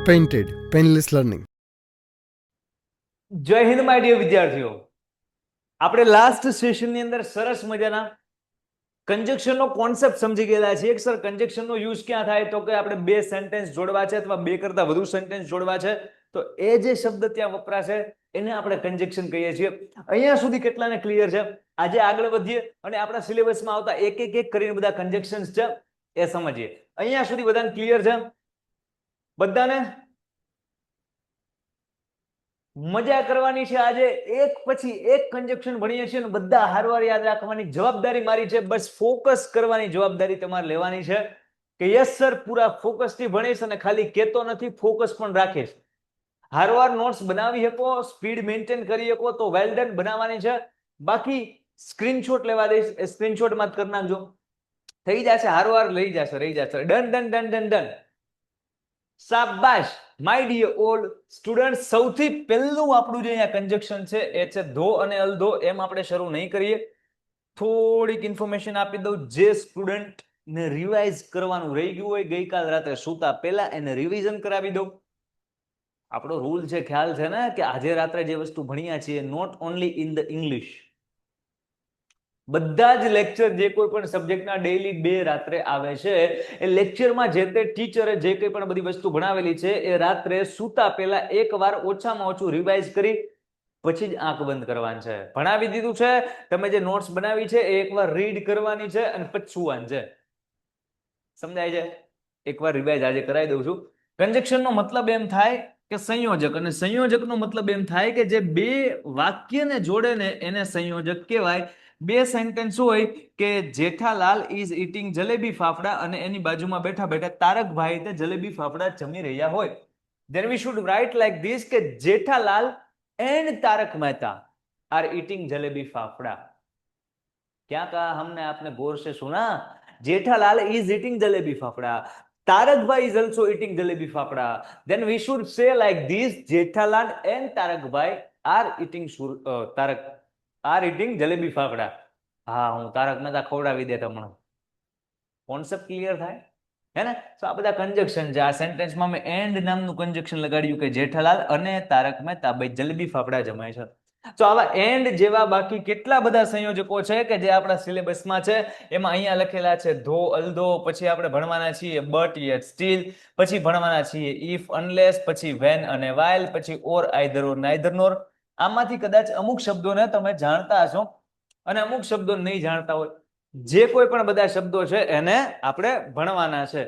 Painted, Painless Learning. જય Hind my dear વિદ્યાર્થીઓ, આપણે લાસ્ટ સેશનની અંદર સરસ મજાના કંજક્શનનો કોન્સેપ્ટ સમજી ગયેલા છીએ કે સર કંજક્શનનો યુઝ ક્યાં થાય તો કે આપણે બે સેન્ટેન્સ જોડવા છે અથવા બે કરતા વધુ સેન્ટેન્સ જોડવા છે તો એ જે શબ્દ ત્યાં વપરાશે એને આપણે કંજક્શન કહીએ છીએ. અહીંયા સુધી કેટલાને ક્લિયર છે? આજે આગળ વધીએ અને આપણા સિલેબસમાં આવતા એક એક એક કરીને બધા કંજક્શન્સ છે એ સમજીએ. અહીંયા સુધી બધાને ક્લિયર છે? બધાને મજા કરવાની છે. આજે એક પછી એક કંજક્શન ભણીએ છીએ અને બધા હારવાર યાદ રાખવાની જવાબદારી મારી છે. બસ ફોકસ કરવાની જવાબદારી તમારે લેવાની છે કે યસ સર પૂરા ફોકસથી ભણીશ અને ખાલી કહેતો નથી, ફોકસ પણ રાખીશ. હારવાર નોટ્સ બનાવી શકો, સ્પીડ મેન્ટેન કરી શકો તો વેલ ડન બનાવવાની છે. બાકી સ્ક્રીનશોટ લેવા દઈશ, એ સ્ક્રીનશોટમાં જ કરી નાખજો. થઈ જશે, હારવાર લઈ જશે, રહી જશે. Done done done done done. શાબાશ માય ડિયર ઓલ સ્ટુડન્ટ. સૌથી પહેલું આપણું જે અહીંયા કંજક્શન છે એ છે ધો અને અલધો. એમ આપણે શરૂ નહીં કરીએ, થોડીક ઇન્ફોર્મેશન આપી દઉં. જે સ્ટુડન્ટ ને રિવાઇઝ કરવાનું રહી ગયું હોય ગઈકાલ રાત્રે સૂતા પહેલા એને રિવિઝન કરાવી દઉં. આપણો રૂલ છે, ખ્યાલ છે ને કે આજે રાત્રે જે વસ્તુ ભણ્યા છીએ not only in the English, બધા જ લેક્ચર જે કોઈ પણ સબ્જેક્ટના ડેઈલી 2 રાત્રે આવે છે એ લેક્ચરમાં જે તે ટીચરે જે કંઈ પણ બધી વસ્તુ ભણાવેલી છે એ રાત્રે સૂતા પહેલા એકવાર ઓછામાં ઓછું રિવાઇઝ કરી પછી જ આંખ બંધ કરવાની છે. ભણાવી દીધું છે, તમે જે નોટ્સ બનાવી છે એ એકવાર રીડ કરવાની છે અને પછી સુવાનું છે. સમજાય છે? એકવાર રિવાઇઝ આજે કરાવી દઉં છું. કંજક્શનનો મતલબ એમ થાય કે સંયોજક, અને સંયોજકનો મતલબ એમ થાય કે જે બે વાક્યને જોડે ને એને સંયોજક કહેવાય. બે સેન્ટેન્સ હોય કે જેઠાલાલ ઇઝ ઈટિંગ જલેબી ફાફડા અને એની બાજુમાં બેઠા બેઠા તારકભાઈ તે જલેબી ફાફડા જમી રહ્યા હોય. then we should write like this કે Jethalal and Tarak Mehta are eating jalebi fafda. क्या कहा हमने आपने गौर से सुना? Jethalal is eating jalebi fafda, तारकभाई is also eating jalebi fafda. then we should say like this Jethalal and तारकभाई are eating jalebi fafda. હા, હું તારક મહેતા ખવડાવી દે તમને. કોન્સેપ્ટ ક્લિયર થાય હે ને? તો આ બધા કંજક્શન છે. આ સેન્ટેન્સમાં મેં એન્ડ નામનું કંજક્શન લગાડ્યું કે જેઠાલાલ અને તારક મહેતા ભાઈ જલેબી ફાફડા જમાય છે. તો આવા એન્ડ જેવા બાકી કેટલા બધા સંયોજકો છે કે જે આપણા સિલેબસમાં છે. એમાં અહીંયા લખેલા છે ધો, અલધો, પછી આપણે ભણવાના છીએ બટ, યેટ, સ્ટીલ, પછી ભણવાના છીએ ઇફ, અનલેસ, પછી વેન અને વાઇલ, પછી ઓર, આઈધર ઓર, નાઈધર નોર. આમાંથી કદાચ અમુક શબ્દોને તમે જાણતા હશો અને અમુક શબ્દો નહીં જાણતા હોય. જે કોઈ પણ બધા શબ્દો છે એને આપણે ભણવાના છે.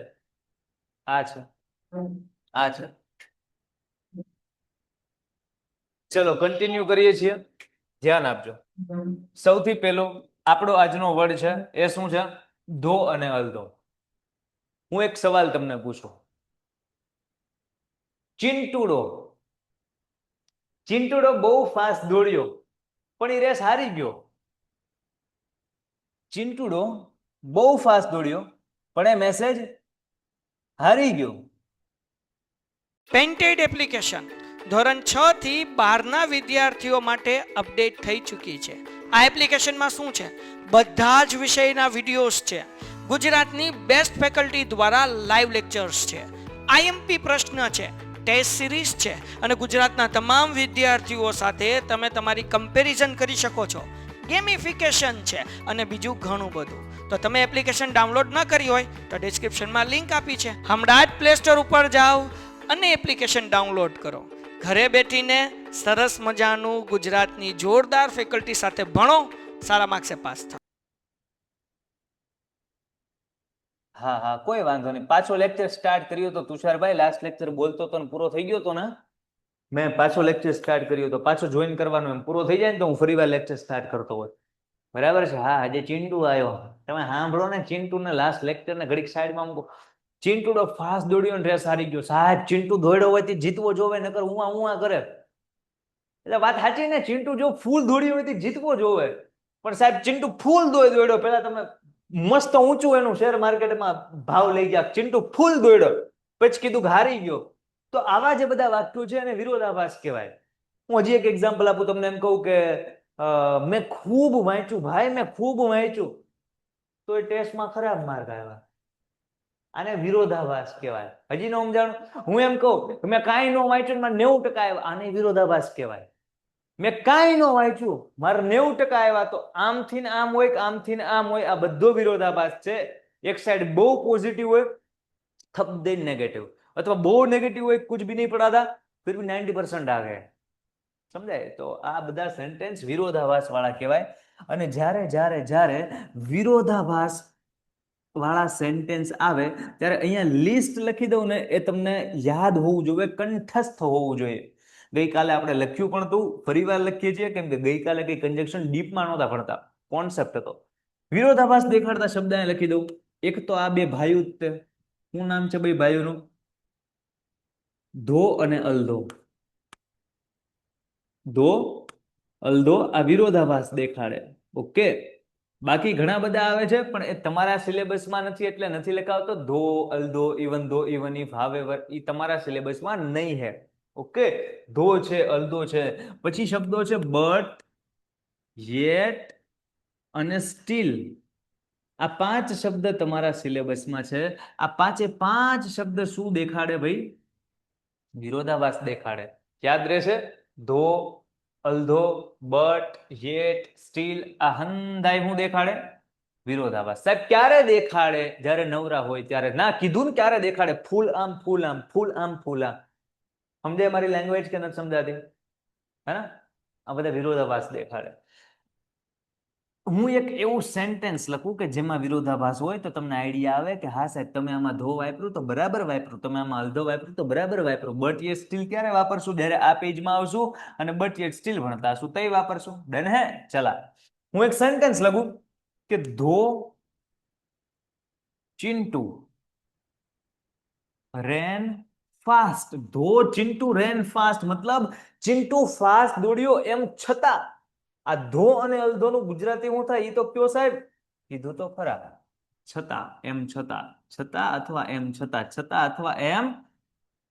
આ છે, આ છે. ચલો કન્ટિન્યુ કરીએ છીએ, ધ્યાન આપજો. સૌથી પહેલો આપણો આજનો વર્ડ છે એ શું છે? ધો અને અલધો. હું એક સવાલ તમને પૂછું. ચિંટુડો, ચિંટુડો બહુ ફાસ્ટ દોડ્યો પણ એ રેસ હારી ગયો. ચિંટુડો બહુ ફાસ્ટ દોડ્યો પણ એ મેસેજ હારી ગયો. પેઇન્ટેડ એપ્લિકેશન ધોરણ 6 થી 12ના વિદ્યાર્થીઓ માટે અપડેટ થઈ ચૂકી છે. આ એપ્લિકેશનમાં શું છે? બધા જ વિષયના વિડીયોઝ છે. ગુજરાતની બેસ્ટ ફેકલ્ટી દ્વારા લાઈવ લેક્ચર્સ છે. આઈએમપી પ્રશ્ન છે, ટેસ્ટ સિરીઝ છે અને ગુજરાતના તમામ વિદ્યાર્થીઓ સાથે તમે તમારી કમ્પેરિઝન કરી શકો છો. ગેમિફિકેશન છે અને બીજું ઘણું બધું. તો તમે એપ્લિકેશન ડાઉનલોડ ન કરી હોય તો ડિસ્ક્રિપ્શનમાં લિંક આપી છે. હમણાં જ પ્લે સ્ટોર ઉપર જાઓ અને એપ્લિકેશન ડાઉનલોડ કરો. ઘરે બેઠીને સરસ મજાનું ગુજરાતની જોરદાર ફેકલ્ટી સાથે ભણો, સારા માર્ક્સે પાસ થાઓ. હા હા, કોઈ વાંધો નહીં. પાછો લેક્ચર સ્ટાર્ટ કર્યો તો તુષારભાઈ, લાસ્ટ લેક્ચર બોલતો તો પૂરો થઈ ગયો તો ને, મેં પાછો લેક્ચર સ્ટાર્ટ કર્યો તો પાછો જોઈન કરવાનો, એમ પૂરો થઈ જાય ને તો હું ફરીવાર લેક્ચર સ્ટાર્ટ કરતો હોય. બરાબર છે? હા, આજે ચિંટુ આવ્યો. તમે સાંભળો ને ચિંટુ ને લાસ્ટ લેક્ચર ને ઘડીક સાઈડમાં મૂકો. ચિંટુડો ફાસ્ટ દોડ્યો ને રેસ હારી ગયો. સાહેબ ચિંટુ દોડ્યો હોય જીતવો જોવે, નકર ઉવા ઉવા કરે. એટલે વાત સાચી ને, ચિંટુ જો ફૂલ દોડ્યો હોય જીતવો જોવે, પણ સાહેબ ચિંટુ ફૂલ દોડ્યો. પેલા તમે મસ્ત ઊંચું એનું શેર માર્કેટમાં ભાવ લઈ ગયા. ચિંટુ ફૂલ દોડ્યો પછી કીધું કે હારી ગયો. તો આવા જે બધા વાક્યો છે એને વિરોધાભાસ કહેવાય. હું હજી એક એક્ઝામ્પલ આપું તમને. એમ કહું કે મેં ખૂબ વાંચ્યું ભાઈ, મેં ખૂબ વાંચ્યું તો એ ટેસ્ટમાં ખરાબ માર્ક આવ્યા. આને વિરોધાભાસ કહેવાય. હજી ન સમજાણું? હું એમ કહું કે મેં કાંઈ ન વાંચ્યું ને મારે 90% આવ્યા, આને વિરોધાભાસ કહેવાય. મેં કાંઈ ન વાંચ્યું, મારે 90% આવ્યા, તો આમથી ને આમ હોય કે આમથી ને આમ હોય, આ બધો વિરોધાભાસ છે. એક સાઈડ બહુ પોઝિટિવ હોય, थप दे नेगेटिव, अथवा बहुत नेगेटिव हो, कुछ भी नहीं पढ़ा था फिर भी 90% आ गए. समझाय? तो आ બધા સેન્ટેન્સ વિરોધાભાસ વાળા કહેવાય. અને જ્યારે જ્યારે જ્યારે વિરોધાભાસ વાળા સેન્ટેન્સ આવે ત્યારે અહીંયા લિસ્ટ લખી દઉં ને, એ તમને યાદ હોવું જોઈએ, કંઠસ્થ હોવું જોઈએ. ગઈકાલે આપણે લખ્યું પણ હતું, ફરીવાર લખીએ છીએ કેમ કે ગઈકાલે કઈ કન્જક્શન ડીપમાં નહોતા ભણતા, કોન્સેપ્ટ હતો. વિરોધાભાસ દેખાડતા શબ્દ અહીંયા લખી દઉં. એક તો આ બે ભાઈઓ જ તે, શું નામ છે ભાઈ ભાઈઓનું? ધો અને અલધો. ધો અલધો, આ વિરોધાભાસ દેખાડે. ઓકે, બાકી ઘણા બધા આવે છે પણ એ તમારા સિલેબસમાં નથી એટલે નથી લખાવતો. Though although, even though, even if, however, એ તમારા સિલેબસમાં નહીં હે. ઓકે, ધો છે, અલધો છે, પછી શબ્દો છે બટ, યેટ અને સ્ટીલ. આ 5 શબ્દ તમારા સિલેબસમાં છે. આ 5 શબ્દ શું દેખાડે ભાઈ? વિરોધાભાસ દેખાડે. યાદ રહેશે? ધો, અલધો, બટ, યેટ, સ્ટીલ, આ હંધાઈ શું દેખાડે? વિરોધાભાસ. સાહેબ ક્યારે દેખાડે? જ્યારે નવરા હોય ત્યારે. ના, કીધું ને ક્યારે દેખાડે? ફૂલ આમ, ફૂલ આમ, ફૂલ આમ, ફૂલ આમ. સમજાય મારી લેંગ્વેજ કે નથી સમજાતી? હે ને? આ બધા વિરોધાભાસ દેખાડે. હું એક એવું સેન્ટેન્સ લખું કે જેમાં વિરોધાભાસ હોય તો તમને આઈડિયા આવે કે હા સાહેબ તમે આમાં ધો વાપર્યું તો બરાબર વાપર્યું, તમે આમાં અલધો વાપર્યું તો બરાબર વાપર્યું. બટ યેટ સ્ટીલ ક્યારે વાપરશું? જ્યારે આ પેજમાં આવશું અને બટ યેટ સ્ટીલ ભણતા હશું તઈ વાપરશું. ડન હે? ચલા, હું એક સેન્ટેન્સ લખું કે ધો ચિંટુ રેન ફાસ્ટ. ધો ચિંટુ રેન ફાસ્ટ મતલબ ચિંટુ ફાસ્ટ દોડ્યો, એમ છતાં આ ધો અને અલધોનું ગુજરાતી શું થાય? એ તો કયો સાહેબ? કીધું તો ખરા. છતાં, એમ છતાં, છતાં અથવા એમ છતાં, છતાં અથવા એમ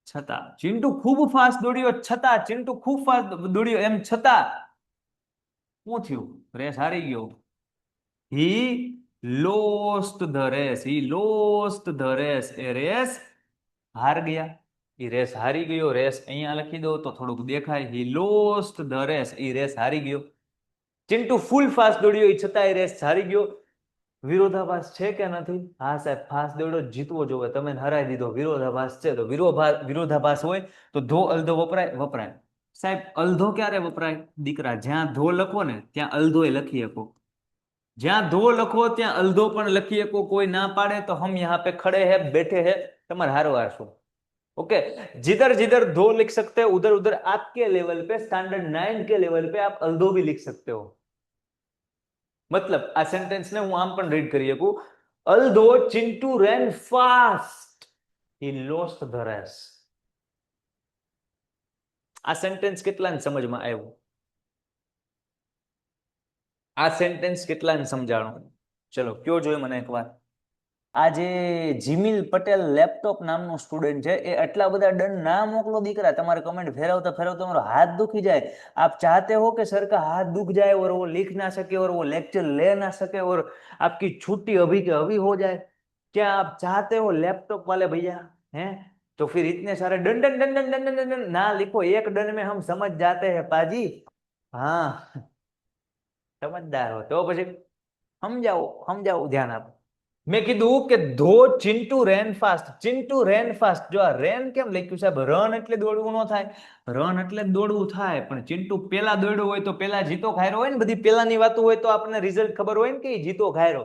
છતાં. ચિંટુ ખૂબ ફાસ્ટ દોડ્યો છતાં, ચિંટુ ખૂબ ફાસ્ટ દોડ્યો એમ છતાં શું થયું? રેસ હારી ગયો. He lost the race. He lost the race. એ રેસ હાર ગયા. એ રેસ હારી ગયો. રેસ અહીંયા લખી દો તો થોડુંક દેખાય. He lost the race. એ રેસ હારી ગયો. ચિંટુ ફૂલ ફાસ્ટ દોડ્યો એ છતાં એ રેસ હારી ગયો. વિરોધાભાસ છે કે નથી? હા સાહેબ, ફાસ્ટ દોડ્યો જીતવો જોઈએ, તમે હરાઈ દીધો. વિરોધાભાસ છે તો વિરોધાભાસ હોય તો ધો અલધો વપરાય? વપરાય. સાહેબ અલધો ક્યારે વપરાય? દીકરા, જ્યાં ધો લખો ને ત્યાં અલધો એ લખી શકો. જ્યાં ધો લખો ત્યાં અલધો પણ લખી શકો. કોઈ ના પાડે તો હમ યહાં पे खड़े हैं, बैठे हैं, તમારે હારવાર શું. ओके, जिधर जिधर धो लिख सकते हो उधर उधर आपके लेवल पे, स्टैंडर्ड 9 के लेवल पे आप अल्दो भी लिख सकते हो. मतलब આ સેન્ટેન્સ ને હું આમ પણ રીડ કરી શકું. Although Chintu ran fast, he lost the race. આ સેન્ટેન્સ કેટલાને સમજમાં આવ્યું? આ સેન્ટેન્સ કેટલાને સમજાણું? ચલો કયો જોઈએ મને એકવાર. આ જે જીમિલ પટેલ લેપટોપ નામનો સ્ટુડન્ટ છે એ આટલા બધા ડન ના મોકલો દીકરા. તમારે કમેન્ટ ફેરવતા ફેરવતા તમારો હાથ દુખી જાય. आप चाहते हो कि सर का हाथ दुख जाए और वो लिख ना सके और वो लेक्चर ले ना सके और आपकी छुट्टी अभी के अभी हो जाए? क्या आप चाहते हो लैपटॉप वाले भैया? हैं तो फिर इतने सारे done done done done done done done ना लिखो. एक डन में हम समझ जाते हैं पाजी. हाँ, समझदार हो तो પછી સમજાવો, ધ્યાન આપો. મેં કીધું કે ધો Chintu ran fast. Chintu ran fast. જો આ રેન કેમ લખ્યું સાહેબ? રન એટલે દોડવું ન થાય? રન એટલે દોડવું થાય, પણ ચિંટુ પેલા દોડ્યો હોય તો પેલા જીતો ખાયરો હોય ને. બધી પેલાની વાતો હોય તો આપણને રિઝલ્ટ ખબર હોય ને કે જીતો ખાયરો.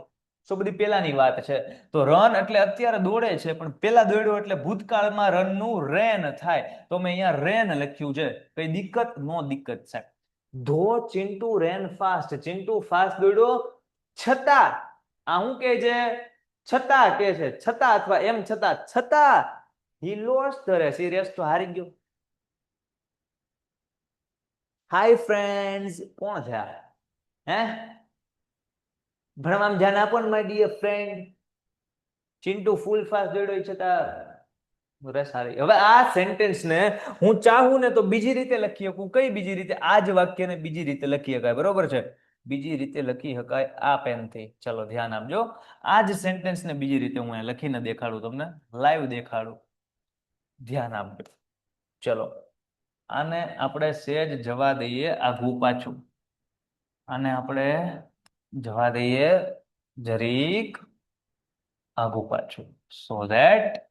સો બધી પેલાની વાત છે. તો રન એટલે અત્યારે દોડે છે, પણ પેલા દોડ્યો એટલે ભૂતકાળમાં રનનું રેન થાય. તો મેં અહીંયા રેન લખ્યું છે. કઈ દિક્કત? નો દિક્કત સાહેબ. ધો Chintu ran fast. Chintu fast દોડ્યો છતાં, આ શું કે છે? છતાં કે છે. છતાં અથવા એમ છતાં, છતાં he lost the race. એ રેસ તો હારી ગયો. હાય ફ્રેન્ડ્સ, કોણ છે આ? હે ભણવામાં ધ્યાન આપો ને my dear friend. Chintu full fast દોડ્યો છતાં રેસ હારી. હવે આ સેન્ટેન્સ ને હું ચાહું ને તો બીજી રીતે લખી શકું. કઈ બીજી રીતે? આ જ વાક્યને બીજી રીતે લખી શકાય. બરોબર છે? બીજી રીતે લખી શકાય આ પેનથી? ચલો ધ્યાન આપજો. આ જ સેન્ટેન્સને બીજી રીતે હું અહીંયા લખીને દેખાડું, તમને લાઈવ દેખાડું. ધ્યાન આપજો. ચલો આને આપણે સેજ જવા દઈએ આઘું પાછું. આને આપણે જવા દઈએ જરીક આઘું પાછું, સો ધેટ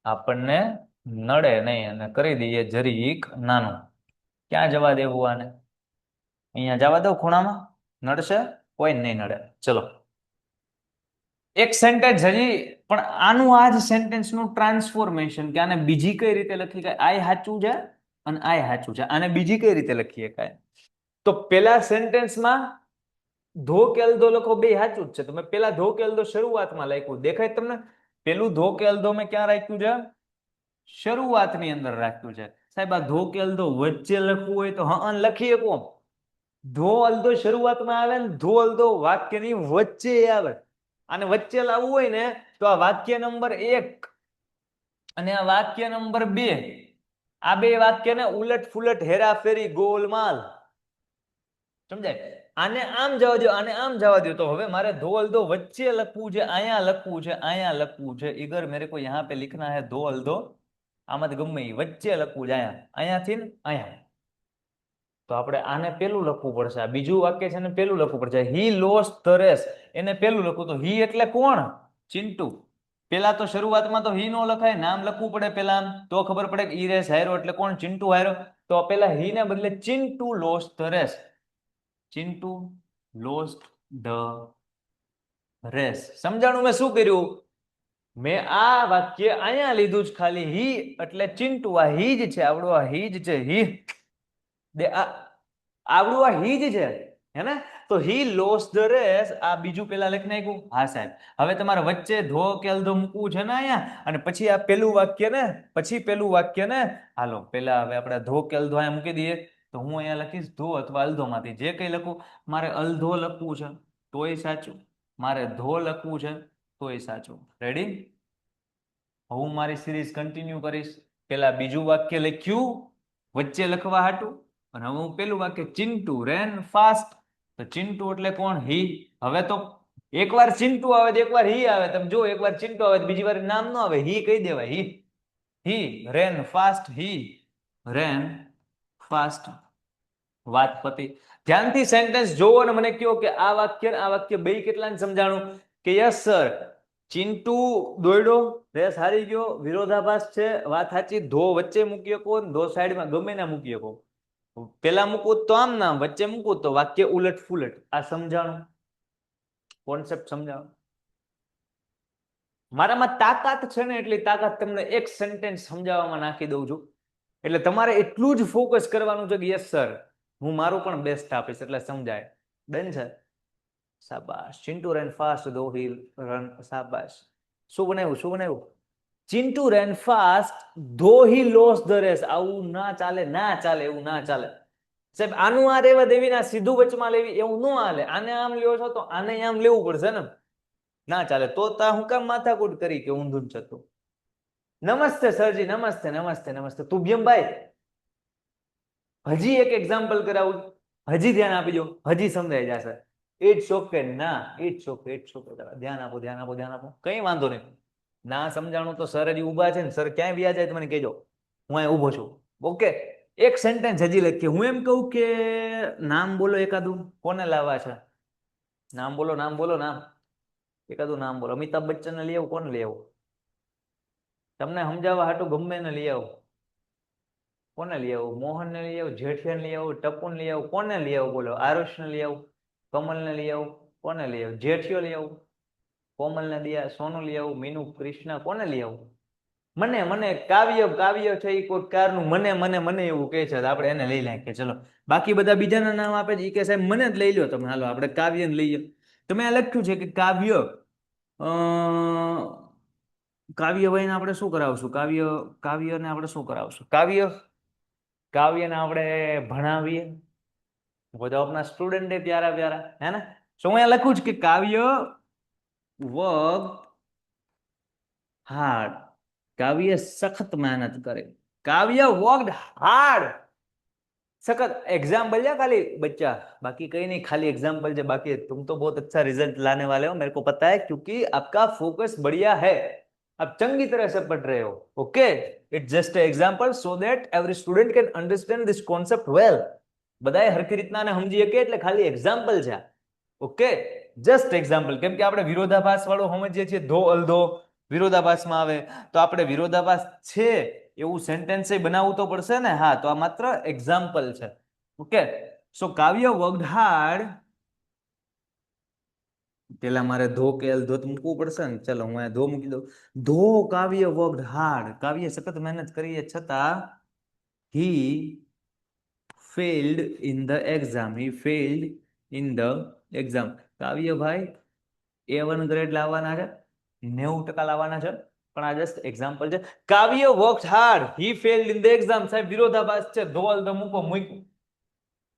આપણને નડે નહીં, અને કરી દઈએ જરીક નાનું. ક્યાં જવા દેવું આને? અહીંયા જવા દો ખૂણામાં. નડશે? કોઈ નહીં નડે. ચલો એક સેન્ટેન્સ હજી, પણ આનું આ જ સેન્ટેન્સનું ટ્રાન્સફોર્મેશન, કે આને બીજી કઈ રીતે લખી શકાય. આય સાચું છે અને આય સાચું છે, આને બીજી કઈ રીતે લખી શકાય? તો પેલા સેન્ટેન્સમાં ધો કે અલધો લખો, બે સાચું જ છે. તમે પેલા ધો કે અલધો શરૂઆતમાં લખ્યું, દેખાય તમને? પેલું ધો કે અલધો મેં ક્યાં રાખ્યું છે? શરૂઆતની અંદર રાખ્યું છે. સાહેબ આ ધો કે અલધો વચ્ચે લખવું હોય તો હા લખી શકો. ધો અલધો શરૂઆતમાં આવે ને ધો અલધો વાક્યની વચ્ચે આવે. અને વચ્ચે લાવવું હોય ને તો આ વાક્ય નંબર 1 અને આ વાક્ય નંબર 2, આ બે વાક્યને ઉલટ ફુલટ હેરાફેરી ગોલમાલ, સમજાય? આને આમ જવા દો, આને આમ જવા દો. તો હવે મારે ધો અલધો વચ્ચે લખવું છે, અહીંયા લખવું છે, અહીંયા લખવું છે. इधर मेरे को यहाँ पे लिखना है धो अल्धो, આમાંથી ગમે એ વચ્ચે લખવું છે, અહીંયાથી ને અહીંયા. તો આપણે આને પેલું લખવું પડશે. આ બીજું વાક્ય છે ને પેલું લખવું પડશે. હી લોસ્ટ ધ રેસ, એને પેલું લખવું. તો હી એટલે કોણ? ચિંટુ. પેલા તો શરૂઆતમાં તો હી નો લખાય, નામ લખવું પડે પેલા, તો ખબર પડે કે ઈ રેસ હાર્યો એટલે કોણ? ચિંટુ હાર્યો. તો પેલા હી ને બદલે Chintu lost the race. Chintu lost the race. સમજાણું મેં શું કર્યું? મેં આ વાક્ય અહીંયા લીધું જ ખાલી, હી એટલે ચિંટુ. આ હી જ છે, આવડું આ હી જ છે. હી દે આવડું આ હી જ છે, હે ને? તો હી લોસ્ટ ધ રેસ, આ બીજું પેલા લખી નાખ્યું. હા સાહેબ, હવે તમારે વચ્ચે ધો કે અલધો મૂકવું છે ને અહીંયા, અને પછી આ પેલું વાક્ય ને, પછી પેલું વાક્ય ને. હાલો પેલા હવે આપણે ધો કે અલધો અહીંયા મૂકી દઈએ. તો હું અહીંયા લખીશ ધો અથવા અલધો માંથી જે કઈ લખું. મારે અલધો લખવું છે તોય સાચું, મારે ધો લખવું છે તોય સાચું. રેડી? હું મારી સિરીઝ કન્ટિન્યુ કરીશ. પેલા બીજું વાક્ય લખ્યું વચ્ચે લખવા હાટું, અને હવે હું પેલું વાક્ય ચિંટુ રેન ફાસ્ટ. તો ચિંટુ એટલે કોણ? હી. હવે તો એકવાર ચિંટુ આવે તો એકવાર હી આવે. તમે જો એકવાર ચિંટુ આવે તો બીજી વાર નામ ન આવે, હી કહી દેવાય. હી રેન ફાસ્ટ, હી રેન ફાસ્ટ. વાત પતી. ધ્યાનથી સેન્ટેન્સ જોવો અને મને કહો કે આ વાક્ય બે કેટલાને સમજાણું? કે યસ સર, ચિંટુ દોડ્યો, રેસ હારી ગયો, વિરોધાભાસ છે, વાત સાચી. ધો વચ્ચે મૂકી શકો, ધો સાઈડમાં ગમે ના મૂકી શકો. પેલા મૂકવું તો આમ નામ, વચ્ચે મૂકવું તો વાક્ય ઉલટ ફુલટ. આ સમજાણું? કોન્સેપ્ટ સમજાણો? મારામાં તાકાત છે ને એટલી તાકાત તમને એક સેન્ટેન્સ સમજાવવામાં નાખી દઉં છું. એટલે તમારે એટલું જ ફોકસ કરવાનું છે કે યસ સર, હું મારું પણ બેસ્ટ આપીશ એટલે સમજાય. ડન છે? શાબાશ. ચિંટુ રેન ફાસ્ટ ધો હી રન. શાબાશ. શું બનાવ્યું? શું બનાવ્યું? ચિંટુ રેન ફાસ્ટ ધો હી લોસ ધ રેસ. આવું ના ચાલે, ના ચાલે, એવું ના ચાલે સાહેબ. આનું આ રેવા દેવી, ના સીધું વચમાં લેવી, એવું ન હાલે. આને આમ લ્યો છો તો આને આમ લેવું પડશે ને, ના ચાલે. તો તા હું કામ માથાકૂટ કરી કે ઊંધું જતું? નમસ્તે સરજી, નમસ્તે નમસ્તે નમસ્તે. તુભ્યમભાઈ, હજી એક એક્ઝામ્પલ કરાવું, હજી ધ્યાન આપીજો, હજી સમજાઈ જશે. It's okay. ના, ઇટ્સ ઓકે, ઇટ્સ ઓકે. ધ્યાન આપો, ધ્યાન આપો, ધ્યાન આપો. કઈ વાંધો નહીં. ના સમજાણું તો સર હજી ઊભા છે ને, સર ક્યાંય વ્યા જાય તો મને કહેજો, હું અહીં ઊભો છું. ઓકે, એક સેન્ટેન્સ હજી લખીએ. હું એમ કહું કે નામ બોલો એકાદું. કોને લાવવા છે? નામ બોલો, નામ બોલો, નામ એકાદું નામ બોલો. અમિતાભ બચ્ચન ને લઈ આવું? કોને લઈ આવું? તમને સમજાવવા હાટું ગમે ને લઈ આવું. કોને લઈ આવું? મોહન ને લઈ આવું, જેઠિયા ને લઈ આવું, ટપુ ને લઈ આવું? કોને લઈ આવું બોલો? આરુષ ને લઈ આવું, કમલ ને લઈ આવું? કોને લઈ આવું? જેઠિયો લઈ આવું, કોમલ ને લઈ આવું, સોનું લઈ આવું, મીનુ, કૃષ્ણ? કોને લઈ આવું? મને કાવ્ય છે એ કોઈ કારનું મને મને મને એવું કહે છે, આપણે એને લઈ નાખીએ. ચલો, બાકી બધા બીજાના નામ આપે છે, એ કે સાહેબ મને જ લઈ લો તમે. હાલો આપણે કાવ્ય ને લઈએ. તમે આ લખ્યું છે કે કાવ્ય, કાવ્ય ભાઈને આપણે શું કરાવશું? કાવ્યને આપણે શું કરાવશું? કાવ્યને આપણે ભણાવીએ. બધા આપણા સ્ટુડન્ટ પ્યારા પ્યારા, હે ને? શું અહીંયા લખ્યું છે કે કાવ્ય વર્ક હાર્ડ. કાવ્ય સખત મહેનત કરે. કાવ્ય વર્કડ હાર્ડ. सखत एग्जाम्पल या खाली बच्चा, बाकी कहीं नहीं, खाली एग्जाम्पल जो बाकी है। तुम तो बहुत अच्छा रिजल्ट लाने वाले हो, मेरे को पता है, क्योंकि आपका फोकस बढ़िया है, आप चंगी तरह से पढ़ रहे हो। Okay, it's just example so that every student can understand this concept well. બધાએ હરખી રીતના ને સમજી શકે એટલે ખાલી એક્ઝામ્પલ છે। ઓકે, જસ્ટ એક્ઝામ્પલ, કેમ કે આપણે વિરોધાભાસ વાળો સમજીએ છીએ, ધો અલધો વિરોધાભાસમાં આવે, તો આપણે વિરોધાભાસ છે એવું સેન્ટેન્સ બનાવવું તો પડશે ને। હા, તો આ માત્ર એક્ઝામ્પલ છે। ઓકે, સો કાવ્ય વગડાળ, પેલા મારે ધો કે અલધો મૂકવું પડશે ને, ચલો હું ધો મૂકી દઉં। ધો કાવ્ય વગડાળ, કાવ્ય સખત મહેનત કરીએ છતાં he failed in the exam, he failed in the exam। કાવ્ય ભાઈ A1 ગ્રેડ લાવવાના છે, 90% લાવવાના છે, પણ આ જસ્ટ એક્ઝામ્પલ છે। કાવ્ય worked hard, he failed in the exam, સાહેબ વિરોધાભાસ છે, ધો અલધો મૂક્યું।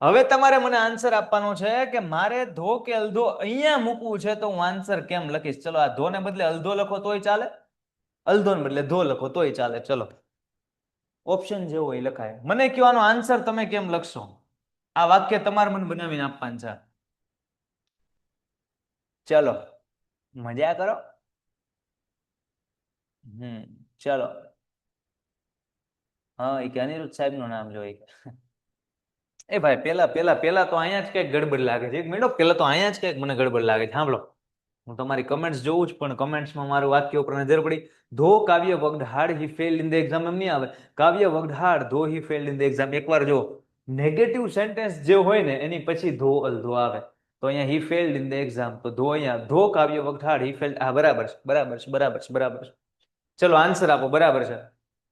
હવે તમારે મને આન્સર આપવાનો છે કે મારે ધો કે અલધો અહીંયા મૂકવું છે, તો હું આન્સર કેમ લખીશ? ચલો, આ ધો ને બદલે અલધો લખો તોય ચાલે, અલધો ને બદલે ધો લખો તોય ચાલે। ચલો, ઓપ્શન જે હોય લખાય, મને કહેવાનો આન્સર તમે કેમ લખશો? આ વાક્ય તમારે મને બનાવીને આપવાનું છે। ચલો, મજા કરો। ચલો, હા, એ કે અનિરુદ્ધ સાહેબ નું નામ જોઈ। એ ભાઈ પેલા પેલા પેલા તો અહીંયા જ કઈક ગડબડ લાગે છે, એક મિનિટ, પેલા તો અહીંયા જ કઈક મને ગડબડ લાગે છે, સાંભળો। હું તમારી કમેન્ટ્સ જોઉં છું, પણ કમેન્ટ્સમાં મારું વાક્ય ઉપર નજર પડી। Though Kavya worked hard, he failed in the exam એમ નહીં આવે, Kavya worked hard, though he failed in the exam. એકવાર જો નેગેટિવ સેન્ટેન્સ જે હોય ને એની પછી ધો અલધો આવે, તો અહીંયા હી ફેલ્ડ ઇન ધ એક્ઝામ, તો ધો અહીંયા ધો Kavya worked hard, he failed, હા બરાબર છે, બરાબર છે, બરાબર છે, બરાબર છે। ચલો આન્સર આપો, બરાબર છે।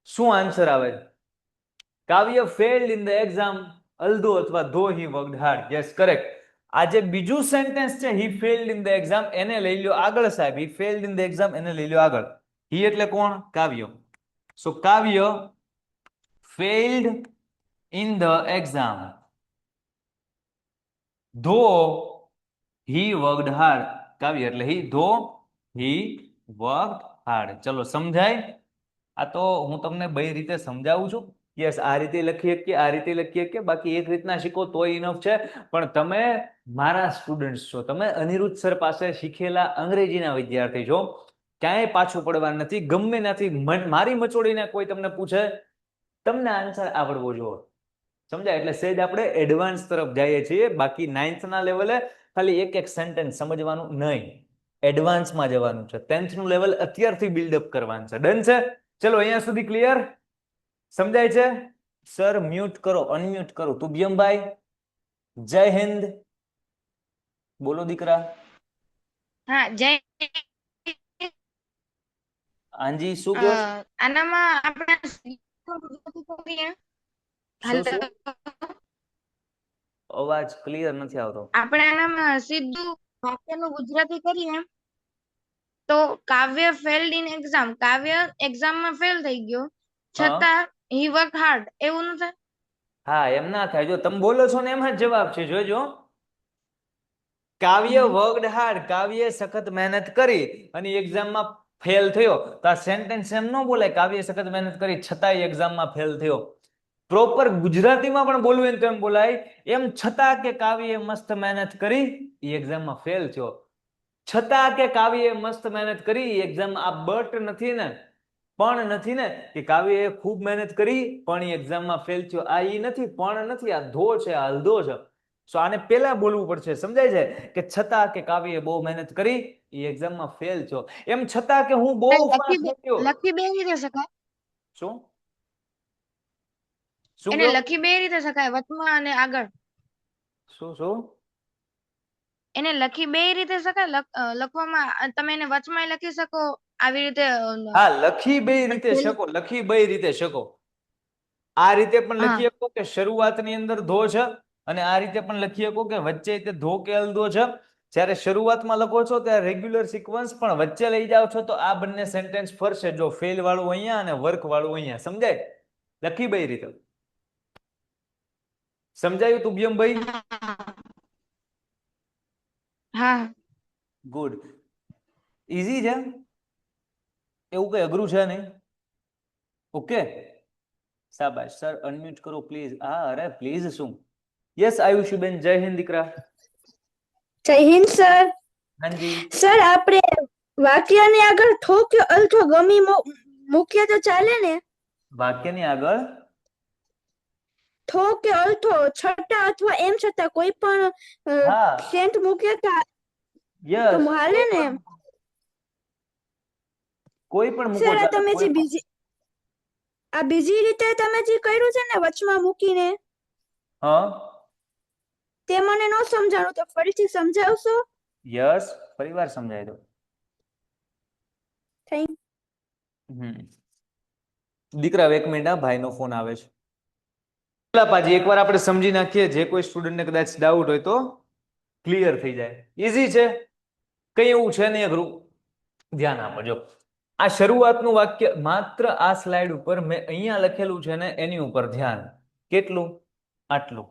શું આન્સર આવે છે? કાવ્ય ફેલ્ડ ઇન ધ એક્ઝામ, અલધો અથવા ધો હી વર્કડ હાર્ડ, યસ કરેક્ટ। આ જે બીજું સેન્ટેન્સ છે હી ફેલ્ડ ઇન ધ એક્ઝામ, એને લઈ લ્યો આગળ સાહેબ, હી ફેલ્ડ ઇન ધ એક્ઝામ એને લઈ લ્યો આગળ। હી એટલે કોણ? કાવ્ય। સો કાવ્ય ફેલ્ડ ઇન ધ એક્ઝામ, ધો હી વર્કડ હાર્ડ, કાવ્ય એટલે હી, ધો હી વર્કડ હાર્ડ। ચલો સમજાય? આ તો હું તમને બે રીતે સમજાવું છું। યસ, આ રીતે લખી શકીએ, આ રીતે લખી શકીએ, બાકી એક રીતના શીખો તોય ઇનફ છે। પણ તમે મારા સ્ટુડન્ટ્સ છો, તમે અનિરુદ્ધ સર પાસે શીખેલા અંગ્રેજીના વિદ્યાર્થી છો, ક્યાંય પાછું પડવા નથી, ગમે નથી, મારી મચોડીને કોઈ તમને પૂછે, તમને આન્સર આવડવો જોઈએ, સમજાય? એટલે સેજ આપણે એડવાન્સ તરફ જઈએ છીએ, બાકી 9th ના લેવલે ખાલી એક એક સેન્ટેન્સ સમજવાનું નહીં, એડવાન્સમાં જવાનું છે। 10th નું લેવલ અત્યારથી બિલ્ડઅપ કરવાનું છે। ડન છે? ચલો અહીંયા સુધી ક્લિયર? સમજાય છે? સર મ્યુટ કરો, અનમ્યુટ કરો। તુભ્યમભાઈ, જય હિન્દ, બોલો દીકરા। હા, જય હાજી, શું કહો છો? આનામાં આપણે કરીએ। શું હલો, શું? અવાજ ક્લિયર નથી આવતો। આપણે આનામાં સીધું વાક્યનું ગુજરાતી કરીએ તો કાવ્ય ફેલ્ડ ઇન એક્ઝામ, કાવ્ય એક્ઝામમાં ફેલ થઈ ગયો, હા છતાં હી વર્ક હાર્ડ, એવું ન થાય? હા, એમ ના થાય, જો તમે બોલો છો ને એમ જ જવાબ છે, જોજો। કાવ્ય વર્કડ હાર્ડ, કાવ્ય સખત મહેનત કરી અને એક્ઝામમાં ફેલ થયો, તો આ સેન્ટેન્સ એમ ન બોલાય, કાવ્ય સખત મહેનત કરી છતાંય એક્ઝામમાં ફેલ થયો। પ્રોપર ગુજરાતીમાં પણ બોલવું હોય તો એમ બોલાય, એમ છતાં કે કાવ્યએ મસ્ત મહેનત કરી એ એક્ઝામમાં ફેલ થયો, છતાં કે કાવ્યએ મસ્ત મહેનત કરી એ એક્ઝામમાં, આ બટ નથી ને, પણ નથી ને, કે કાવ્યએ ખૂબ મહેનત કરી પણ એ એક્ઝામમાં ફેલ થયો, આ ઈ નથી, પણ નથી, આ ધો છે, આ અલધો છે। સો આને પેલા બોલવું પડશે, સમજાય છે? કે છતાં કે કાવ્યએ બહુ મહેનત કરી એ એક્ઝામમાં ફેલ થયો, એમ છતાં કે હું બહુ ફાસ્ટ લખ્યો। લખી બે રીતે શકાય, શું શું એને કહ્યું? લખી બે રીતે શકાય, વચમાં અને આગળ, શું શું? એને લખી બે રીતે શકાય। લખવામાં તમે એને વચમાં લખી શકો, આવી રીતે હા, લખી બે રીતે છેલ્લે- શકો, લખી બે રીતે શકો। આ રીતે પણ હા, લખી શકો કે શરૂઆતની અંદર ધો છે, અને આ રીતે પણ લખી શકો કે વચ્ચે તે ધો કે અલધો છે। જ્યારે શરૂઆતમાં લખો છો ત્યારે રેગ્યુલર સિક્વન્સ, પણ વચ્ચે લઈ જાઓ છો તો આ બંને સેન્ટેન્સ ફરશે, જો ફેલ વાળું અહીંયા અને વર્ક વાળું અહીંયા, સમજાય? લખી બે રીતે સમજાયું તુભ્યમભાઈ? હા, ગુડ, ઈઝી છે, એવું કઈ અઘરું છે નહીં। ઓકે, શાબાશ સર, અનમ્યુટ કરો પ્લીઝ. હા, અરે પ્લીઝ શું. યસ આયુષીબેન, જય હિન્દ દીકરા. જય હિન્દ સર. હાજી. સર આપણે વાક્યની આગળ થો કે અલથો ગમી મૂકીએ તો ચાલે ને? વાક્યની આગળ થો કે અલથો છઠ્ઠા અથવા એમ છતાં કોઈ પણ હા સેન્ટ મૂકીએ તો યસ હાલે ને? કોઈ પણ મૂકો સર આ ચાલે, તમે કોઈ જે પણ. બીજી રીતે તમે જે કર્યું છે ને વચમાં મૂકીને, હા તે મને ન સમજાણું, તો ફરીથી સમજાવશો? યસ, ફરીવાર સમજાવી દો. થેન્ક દીકરા એક મિનિટ, આ ભાઈનો ફોન આવે છે. પેલા પાજી એકવાર આપણે સમજી નાખીએ, જે કોઈ સ્ટુડન્ટને કદાચ ડાઉટ હોય તો ક્લિયર થઈ જાય. ઈઝી છે, કઈ એવું છે નહીં અઘરું. ધ્યાન આપજો. આ શરૂઆતનું વાક્ય માત્ર આ સ્લાઇડ ઉપર મેં અહીંયા લખેલું છે ને એની ઉપર ધ્યાન. કેટલું? આટલું.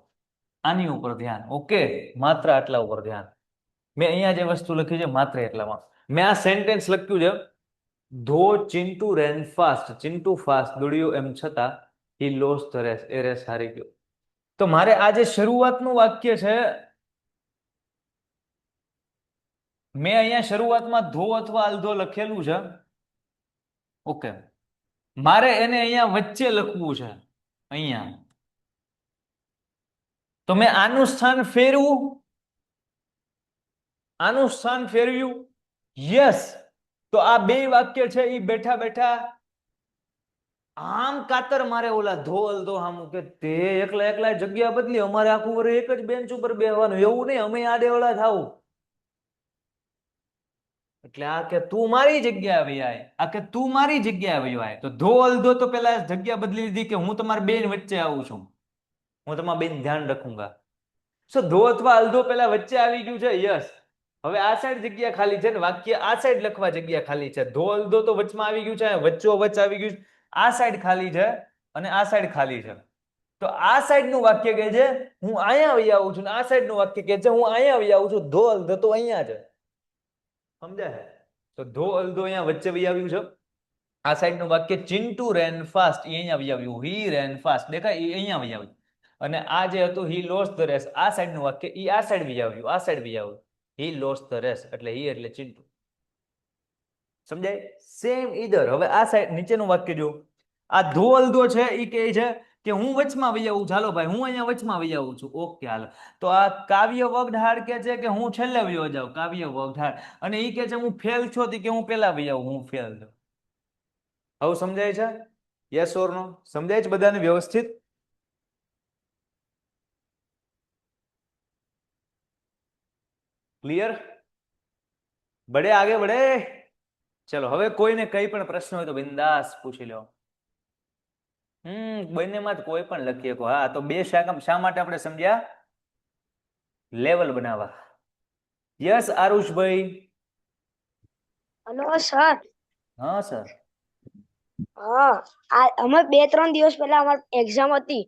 આની ઉપર ધ્યાન. ઓકે, માત્ર આટલા ઉપર ધ્યાન. મેં અહીંયા જે વસ્તુ લખી છે માત્ર એટલામાં. મેં આ સેન્ટેન્સ લખ્યું છે, the Chintu ran fast. Chintu fast દોડ્યો એમ છતાં હી લોસ્ટ ધ રેસ. એ રેસ હારી ગયો. તો મારે આ જે શરૂઆતનું વાક્ય છે, મેં અહીંયા શરૂઆતમાં ધો અથવા અલધો લખેલું છે. ઓકે, મારે એને અહીંયા વચ્ચે લખવું છે, અહીંયા. તો મેં આનું સ્થાન ફેરવું, આનું સ્થાન ફેરવ્યું. યસ, તો આ બે વાક્ય છે એ બેઠા બેઠા આમ કાતર મારે ઓલા ધો અલધો આમ કે તે એકલા એકલા જગ્યા બદલી, અમારે આખું વર્ષ એક જ બેન્ચ ઉપર બેહવાનું, એવું નહીં, અમે આડેવડા થાવું. એટલે આ કે તું મારી જગ્યાએ આવી આય, આ કે તું મારી જગ્યાએ આવી આય. તો ધો અલધો તો પેલા જગ્યા બદલી લીધી કે હું તમારી બેન વચ્ચે આવું છું, હું તમારા બેન ધ્યાન રાખુંગા. સો ધો અથવા અલધો પેલા વચ્ચે આવી ગયું છે. યસ, હવે આ સાઈડ જગ્યા ખાલી છે ને વાક્ય આ સાઈડ લખવા જગ્યા ખાલી છે. ધો અલધો તો વચમાં આવી ગયું છે, વચ્ચો વચ્ચ આવી ગયું છે. આ સાઈડ ખાલી છે અને આ સાઈડ ખાલી છે. તો આ સાઈડ નું વાક્ય કહે છે હું અહીંયા આવી આવું છું, આ સાઈડ નું વાક્ય કહે છે હું અહીંયા આવી આવું છું. ધો અલધો તો અહીંયા છે, સમજાય? તો ધો અલધો અહીંયા વચ્ચે આવી આવ્યું છે. આ સાઈડ નું વાક્ય ચિંટુ રેન ફાસ્ટ, એ અહીંયા આવી આવ્યું. હી રેન ફાસ્ટ, દેખાય, એ અહીંયા આવી આવ્યું. અને આ જે હતું હી લોસ્ટ ધ રેસ, આ સાઈડ નું વાક્ય ઈ આ સાઈડ આવી આવ્યું, આ સાઈડ આવી આવ્યું. હી લોસ્ટ ધ રેસ એટલે હી એટલે ચિંટુ. સમજાય? સેમ ઈધર. હવે આ સાઈડ નીચેનું વાક્ય જો, આ ધો અલધો છે ઈ કહે છે કે હું વચમાં આવી આવું. ચાલો ભાઈ, હું અહીંયા વચમાં આવી આવું છું. ઓકે, હાલો. તો આ કાવ્ય વગઢાળ કે છે કે હું છેલ્લે વયો જાઉં, કાવ્ય વગઢાળ. અને ઈ કે છે હું ફેલ છો કે હું પેલા વહી આવું, હું ફેલ છું. હવે સમજાય છે? યસ ઓર નો? સમજાય છે બધાને વ્યવસ્થિત? ક્લિયર? બડે આગે બડે. ચલો, હવે કોઈને કઈ પણ પ્રશ્ન હોય તો બિંદાસ પૂછી લો. બંનેમાં કોઈ પણ લખીએ કો. હા, તો બે શા માટે આપણે સમજ્યા? લેવલ બનાવવા. યસ આરુષભાઈ. Hello sir. હા સર. હા, અમે 2-3 દિવસ પહેલા અમારી એક્ઝામ હતી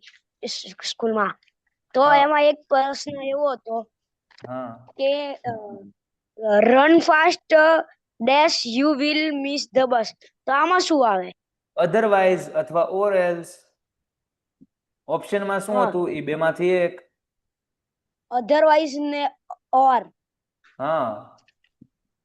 સ્કૂલમાં, તો હા. એમાં એક પ્રશ્ન એવો હતો હા કે run fast dash you will miss the બસ. તો આમાં શું આવે? અધરવાઇઝ અથવા ઓર એલ્સ. ઓપ્શનમાં શું હા. હતું? એ બે માંથી એક. અધરવાઇઝ ને ઓર. હા,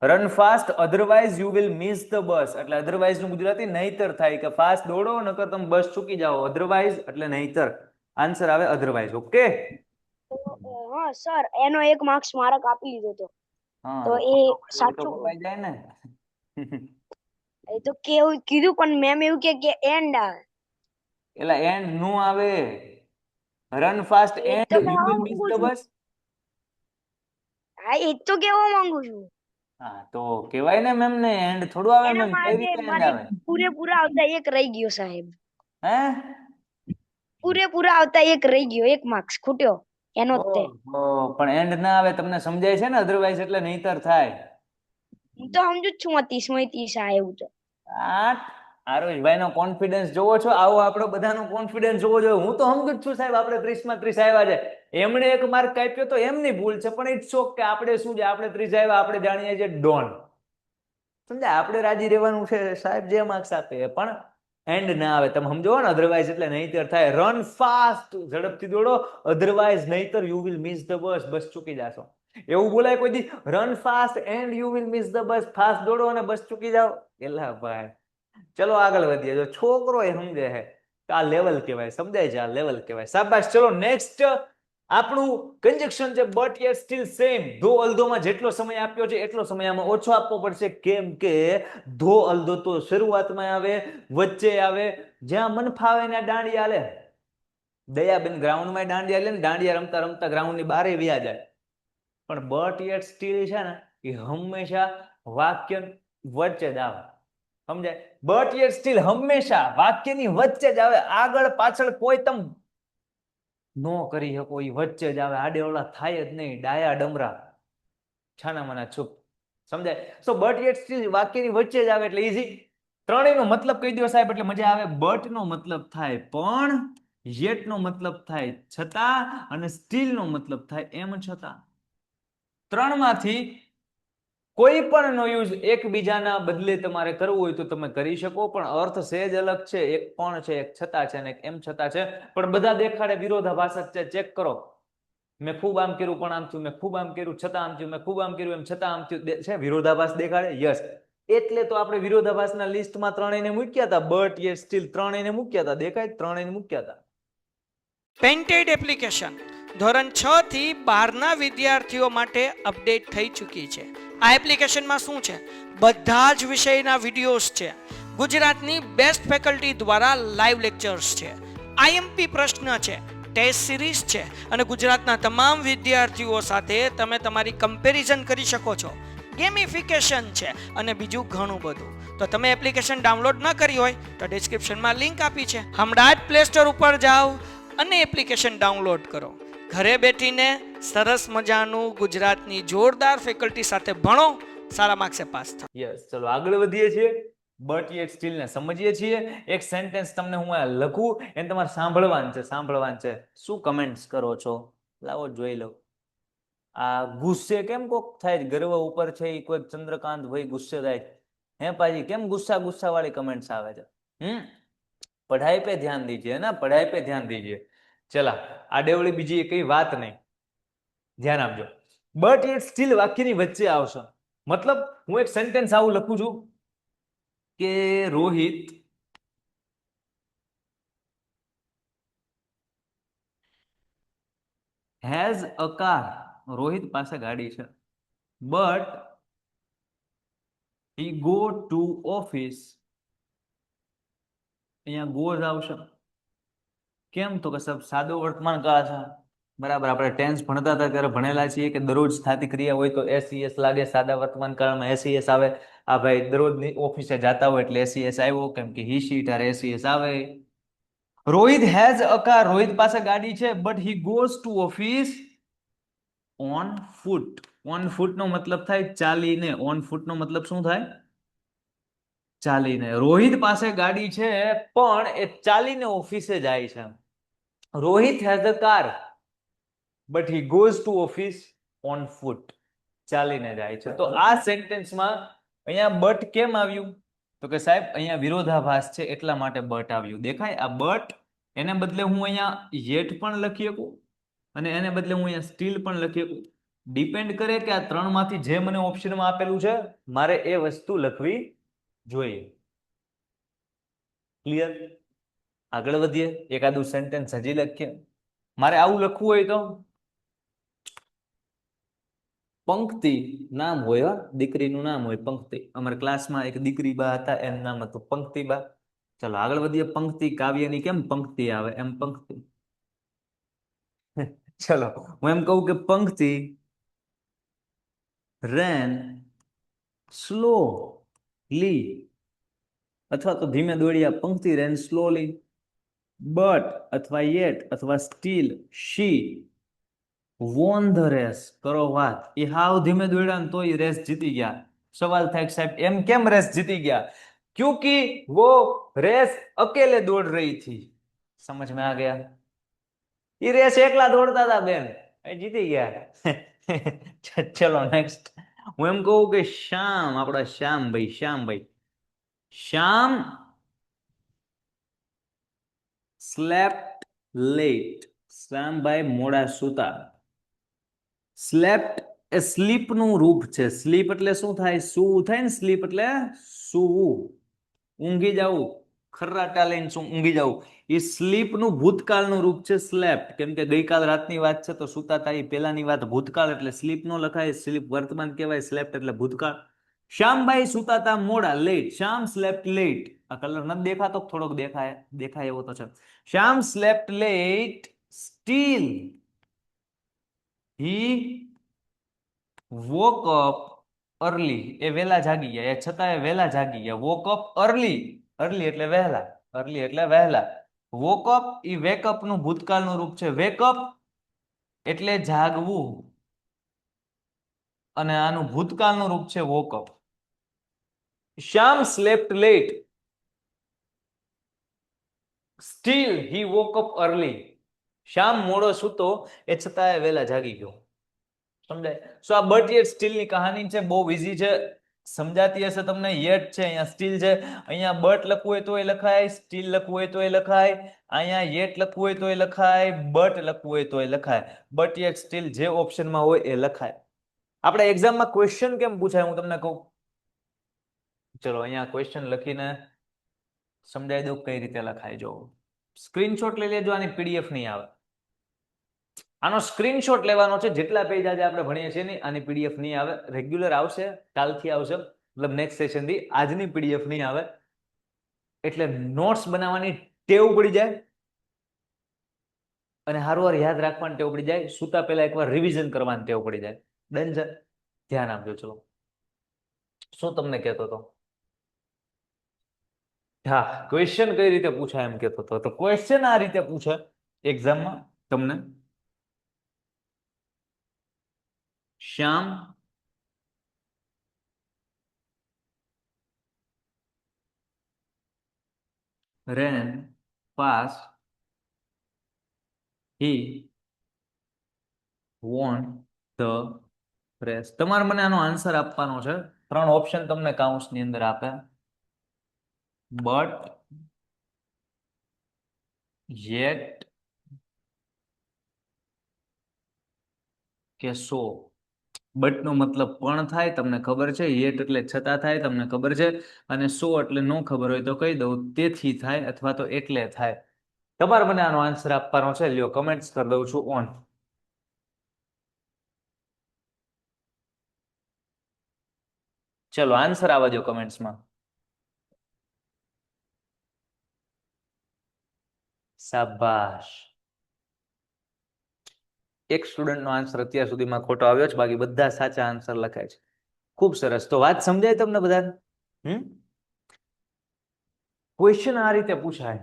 run fast otherwise you will miss the બસ. એટલે અધરવાઇઝ નું ગુજરાતી નહીતર થાય કે ફાસ્ટ દોડો નકર તમે બસ ચૂકી જાઓ. અધરવાઇઝ એટલે નહીતર. આન્સર આવે અધરવાઇઝ. ઓકે. હા સર, એનો 1 માર્ક્સ મારે કાપી લીધો હતો. હા, તો એ સાચું કપાઈ જાય ને. એ તો કેવું કીધું, પણ મેમ એવું કે એન્ડ આવે. એટલે એન્ડ નો આવે. રન ફાસ્ટ એ એન્ડ તો યુ કહેવા વિલ મિસ માંગુ ધ છું. બસ. હા, એ તો કેવા માંગુ છું. હા, તો કહેવાય ને મેમ ને. એન્ડ થોડું આવે એના મેમ, કઈ માટે રીતે એન્ડ મારે આવે? પૂરેપૂરા આવતા 1 રહી ગયો સાહેબ. હે? પૂરેપૂરા આવતા 1 રહી ગયો, 1 માર્ક્સ ખૂટ્યો એનો જ તે. ઓહો, પણ એન્ડ ના આવે. તમને સમજાય છે ને? અધરવાઇઝ એટલે નહીતર થાય. હું તો સમજુ જ છું 30 માં 30 આ એવું તો. આરુષભાઈ નો કોન્ફિડન્સ જોવો છો? આવો આપણો બધાનો કોન્ફિડન્સ જોવો જોઈએ. હું તો સમજુ જ છું સાહેબ, આપણે 30 માં 30 આવ્યા છે. એમણે 1 માર્ક કાપ્યો તો એમની ભૂલ છે, પણ ઇટ્સ ઓકે કે આપણે શું છે, આપણે 30 આવ્યા, આપણે જાણીએ છીએ ડોન. સમજાય? આપણે રાજી રહેવાનું છે સાહેબ, જે માર્ક્સ આપે. પણ એન્ડ ના આવે, તમે સમજો ને, અધરવાઇઝ એટલે નહીતર થાય. રન ફાસ્ટ, ઝડપથી દોડો, અધરવાઇઝ નહીતર you will miss the bus, bus ચૂકી જાશો. એવું બોલાય કોઈ દી? Run fast and you will miss the bus. Fast દોડો અને બસ ચૂકી જાઓ, એલા ભાઈ. ચલો આગળ વધીએ. જો છોકરો એ સમજે છે આ લેવલ કહેવાય, સમજાય છે, આ લેવલ કહેવાય. શાબાશ. ચલો નેક્સ્ટ આપણું કન્જક્શન છે બટ યet સ્ટીલ સેમ. ધો અલધોમાં જેટલો સમય આપ્યો છે એટલો સમય આમાં ઓછો આપવો પડશે. કેમ કે ધો અલધો તો શરૂઆતમાં આવે, વચ્ચે આવે, જ્યાં મન ફાવે ને દાંડિયા હાલે. દયાબેન ગ્રાઉન્ડમાં દાંડિયા લે ને, દાંડિયા રમતા રમતા ગ્રાઉન્ડની બારે વ્યા જાય. પણ બટ યet સ્ટીલ છે ને એ હંમેશા વાક્ય વચ્ચે જ આવે, સમજાય? બટ યet સ્ટીલ હંમેશા વાક્યની વચ્ચે જ આવે, આગળ પાછળ કોઈ તમ નો કરી શકો, એ વચ્ચે જ આવે. આડે ઓલા થાય જ નહીં, ડાયા ડમરા છાના માના છુપ, સમજાય? સો બટ યet સ્ટીલ વાક્યની વચ્ચે જ આવે એટલે ઈઝી. ત્રણેયનો મતલબ કહી દો સાહેબ એટલે મજા આવે. બટ નો મતલબ થાય પણ, યેટ નો મતલબ થાય છતાં, અને સ્ટીલ નો મતલબ થાય એમ છતાં. ત્રણમાંથી કોઈ પણ નો યુઝ એકબીજાના બદલે તમારે કરવું હોય તો તમે કરી શકો, પણ અર્થ સહેજ અલગ છે. એક પણ છે, એક છતાં છે, અને એક એમ છતાં છે, પણ બધા દેખાડે વિરોધાભાસક છે. ચેક કરો. મેં ખૂબ આમ કર્યું પણ આમ થયું, મેં ખૂબ આમ કર્યું છતાં આમ થયું, મેં ખૂબ આમ કર્યું એમ છતાં આમ થયું. છે વિરોધાભાસ દેખાડે? યસ. એટલે તો આપણે વિરોધાભાસના લિસ્ટમાં ત્રણેયને મૂક્યા હતા. બટ યet સ્ટીલ ત્રણેયને મૂક્યા હતા. દેખાય? ત્રણેયને મૂક્યા હતા. પેન્ટેડ એપ્લિકેશન ધોરણ 6 થી 12ના વિદ્યાર્થીઓ માટે અપડેટ થઈ ચૂકી છે. આ એપ્લિકેશનમાં શું છે? બધા જ વિષયના વિડીયોઝ છે. ગુજરાતની બેસ્ટ ફેકલ્ટી દ્વારા લાઈવ લેક્ચર્સ છે. આઈએમપી પ્રશ્ન છે, ટેસ્ટ સિરીઝ છે, અને ગુજરાતના તમામ વિદ્યાર્થીઓ સાથે તમે તમારી કમ્પેરિઝન કરી શકો છો. ગેમિફિકેશન છે અને બીજું ઘણું બધું. તો તમે એપ્લિકેશન ડાઉનલોડ ન કરી હોય તો ડિસ્ક્રિપ્શનમાં લિંક આપી છે, હમણાં જ પ્લે સ્ટોર ઉપર જાઓ અને એપ્લિકેશન ડાઉનલોડ કરો. ઘરે બેઠીને સરસ મજાનું ગુજરાતની જોરદાર ફેકલ્ટી સાથે ભણો, સારા માર્ક્સે પાસ થાઓ. યસ. ચલો આગળ વધીએ છીએ. બટ યet સ્ટીલ ને સમજીએ છીએ. એક સેન્ટેન્સ તમને હું આ લખું, એને તમારે સાંભળવાનું છે, સાંભળવાનું છે. શું કમેન્ટ્સ કરો છો? લાવો જોઈ લો. આ ગુસ્સે કેમ કોક થાય? ગર્વ ઉપર છે એ કોઈ ચંદ્રકાંત ભાઈ ગુસ્સે થાય. હે પાજી, કેમ ગુસ્સા ગુસ્સા વાળી કમેન્ટ્સ આવે છે? पढ़ाई पे ध्यान दीजिए ना, पढ़ाई पे ध्यान दीजिए. चला आडेवળી બીજી કઈ વાત નહીં, ધ્યાન આપજો. બટ યet સ્ટીલ વાક્યની વચ્ચે આવશે. મતલબ હું એક સેન્ટેન્સ આવું લખું છું કે Rohit has a car. Rohit પાસે ગાડી છે. But he go to office. અહીંયા ગોઝ આવશે. કેમ? તો કે સબ સાદો વર્તમાન કાળ છે. બરાબર. આપણે ટેન્સ ભણતા હતા ત્યારે ભણેલા છીએ કે દરરોજ થતી ક્રિયા હોય તો એસઈએસ લાગે, સાદા વર્તમાન કાળમાં એસઈએસ આવે. આ ભાઈ દરરોજની ઓફિસે જતા હોય એટલે એસઈએસ આવ્યો, કેમ કે હી શી ત્યારે એસઈએસ આવે. Rohit has a car. Rohit પાસે ગાડી છે. But he goes to office on foot. On foot નો મતલબ થાય ચાલીને. ઓન ફૂટ નો મતલબ શું થાય? ચાલીને. રોહિત પાસે ગાડી છે પણ એ ચાલીને ઓફિસે જાય છે. Rohit has a car but he goes to office on ફૂટ. ચાલીને જાય છે. તો આ સેન્ટેન્સમાં અહીંયા બટ કેમ આવ્યું? તો કે સાહેબ અહીંયા વિરોધાભાસ છે એટલા માટે બટ આવ્યું. દેખાય? આ બટ એને બદલે હું અહીંયા યેટ પણ લખી શકું અને એને બદલે હું અહીંયા સ્ટીલ પણ લખી શકું. ડિપેન્ડ કરે કે આ ત્રણમાંથી જે મને ઓપ્શનમાં આપેલું છે મારે એ વસ્તુ લખવી જોઈએ. ક્લિયર? આગળ વધીએ. એકાદું સેન્ટેન્સ હજી લખીએ. મારે આવું લખવું હોય તો પંક્તિ નામ હોય, દીકરીનું નામ હોય પંક્તિ. અમારા ક્લાસમાં એક દીકરી બા હતા, એનું નામ હતું પંક્તિ બા. ચલો આગળ વધીએ. પંક્તિ કાવ્યની કેમ પંક્તિ આવે એમ પંક્તિ. ચલો હું એમ કહું કે પંક્તિ રેન સ્લોલી, અથવા તો ધીમે દોડ્યા. Pankti ran slowly. બટ અથવા યેટ અથવા still she won the race. કરો વાત. એ હાવ ધીમે દોડ્યા ને તો એ રેસ જીતી ગયા. સવાલ થાય સાહેબ એમ કેમ રેસ જીતી ગયા? क्योंकि वो रेस अकेले दौड़ रही थी. समझ में आ गया? ये रेस એકલા દોડતા હતા બેન, જીતી ગયા. ચલો નેક્સ્ટ. હું એમ કહું કે શ્યામ, આપણા શ્યામભાઈ, શ્યામ સ્લેપ્ટ લેટ, શ્યામભાઈ મોડા સૂતા. સ્લેપ્ટ એ સ્લીપ નું રૂપ છે. સ્લીપ એટલે શું થાય? સૂવું થાય ને. સ્લીપ એટલે સૂવું, ઊંઘી જવું, ખર્રાટા લઈને શું ઊંઘી જવું. એ સ્લીપ નું ભૂતકાળનું રૂપ છે સ્લેપ્ટ. કેમ કે ગઈકાલ રાતની વાત છે તો સુતા હતા એ પહેલાની વાત ભૂતકાળ એટલે સ્લીપ નો લખાય. સ્લીપ વર્તમાન કહેવાય, સ્લેપ્ટ એટલે ભૂતકાળ. શ્યામભાઈ સુતા હતા મોડા, લેટ. શ્યામ સ્લેપ્ટ લેટ. આ કલર નથી દેખાતો, થોડોક દેખાય એવો તો છે. શ્યામ સ્લેપ્ટ લેટ, સ્ટીલ હી woke up early. એ વહેલા જાગી ગયા, એ છતાં એ વહેલા જાગી ગયા. woke up early, early એટલે વહેલા, early એટલે વહેલા. woke up ઈ wake up નું ભૂતકાળનું રૂપ છે. wake up એટલે જાગવું અને આનું ભૂતકાળનું રૂપ છે woke up. Shyam slept late, still he woke up early. શ્યામ મોડો સૂતો એ છતાં એ વહેલા જાગી ગયો. સમજાય? સો આ બટ યેટ સ્ટીલ ની કહાની છે, બહુ ઈઝી છે, સમજાતી હશે તમને. યેટ છે, અહીંયા સ્ટીલ છે. અહીંયા બટ લખવું હોય તો એ લખાય, સ્ટીલ લખવું હોય તો એ લખાય, અહીંયા યેટ લખવું હોય તો એ લખાય, બટ લખવું હોય તો એ લખાય. બટ યેટ સ્ટીલ જે ઓપ્શનમાં હોય એ લખાય. આપણે એક્ઝામમાં ક્વેશ્ચન કેમ પૂછાય હું તમને કહું. ચલો અહીંયા ક્વેશ્ચન લખીને સમજાવી દઉં કઈ રીતે લખાય. જો સ્ક્રીનશોટ લઈ લેજો, આની પીડીએફ નહીં આવે. આનો સ્ક્રીનશોટ લેવાનો છે. જેટલા પેજ આજે આપણે ભણીએ છીએ નહીં, આની પીડીએફ નહીં આવે. રેગ્યુલર આવશે, કાલથી આવશે, મતલબ નેક્સ્ટ સેશનથી. આજની પીડીએફ નહીં આવે. એટલે નોટ્સ બનાવવાની ટેવ પડી જાય અને હારવાર યાદ રાખવાની ટેવ પડી જાય. સૂતા પહેલા એકવાર રિવિઝન કરવાની ટેવ પડી જાય. ડન છે? ધ્યાન આપજો. ચલો, શું તમને કહેતો હતો? હા, ક્વેશ્ચન કઈ રીતે પૂછાય એમ કહેતો હતો. તો ક્વેશ્ચન આ રીતે પૂછે એક્ઝામમાં તમને. શ્યામ ran fast, he won the race. તમારે મને આનો આન્સર આપવાનો છે. 3 ઓપ્શન તમને કાઉન્સની અંદર આપે. બટ, yet કે સો. બટ નો મતલબ પણ થાય, તમને ખબર છે. યેટ એટલે છતાં થાય, તમને ખબર છે. અને સો એટલે નો ખબર હોય તો કહી દઉં, તેથી થાય અથવા તો એટલે થાય. તમારે મને આનો આન્સર આપવાનો છે. લ્યો, કમેન્ટ્સ કરી દઉં છું ઓન. ચલો આન્સર આવવા દો કમેન્ટ્સમાં. શાબાશ. એક સ્ટુડન્ટનો આન્સર અત્યાર સુધીમાં ખોટો આવ્યો છે, બાકી બધા સાચા આન્સર લખાય છે. ખૂબ સરસ. તો વાત સમજાય તમને બધાને? ક્વેશ્ચન આ રીતે પૂછાય.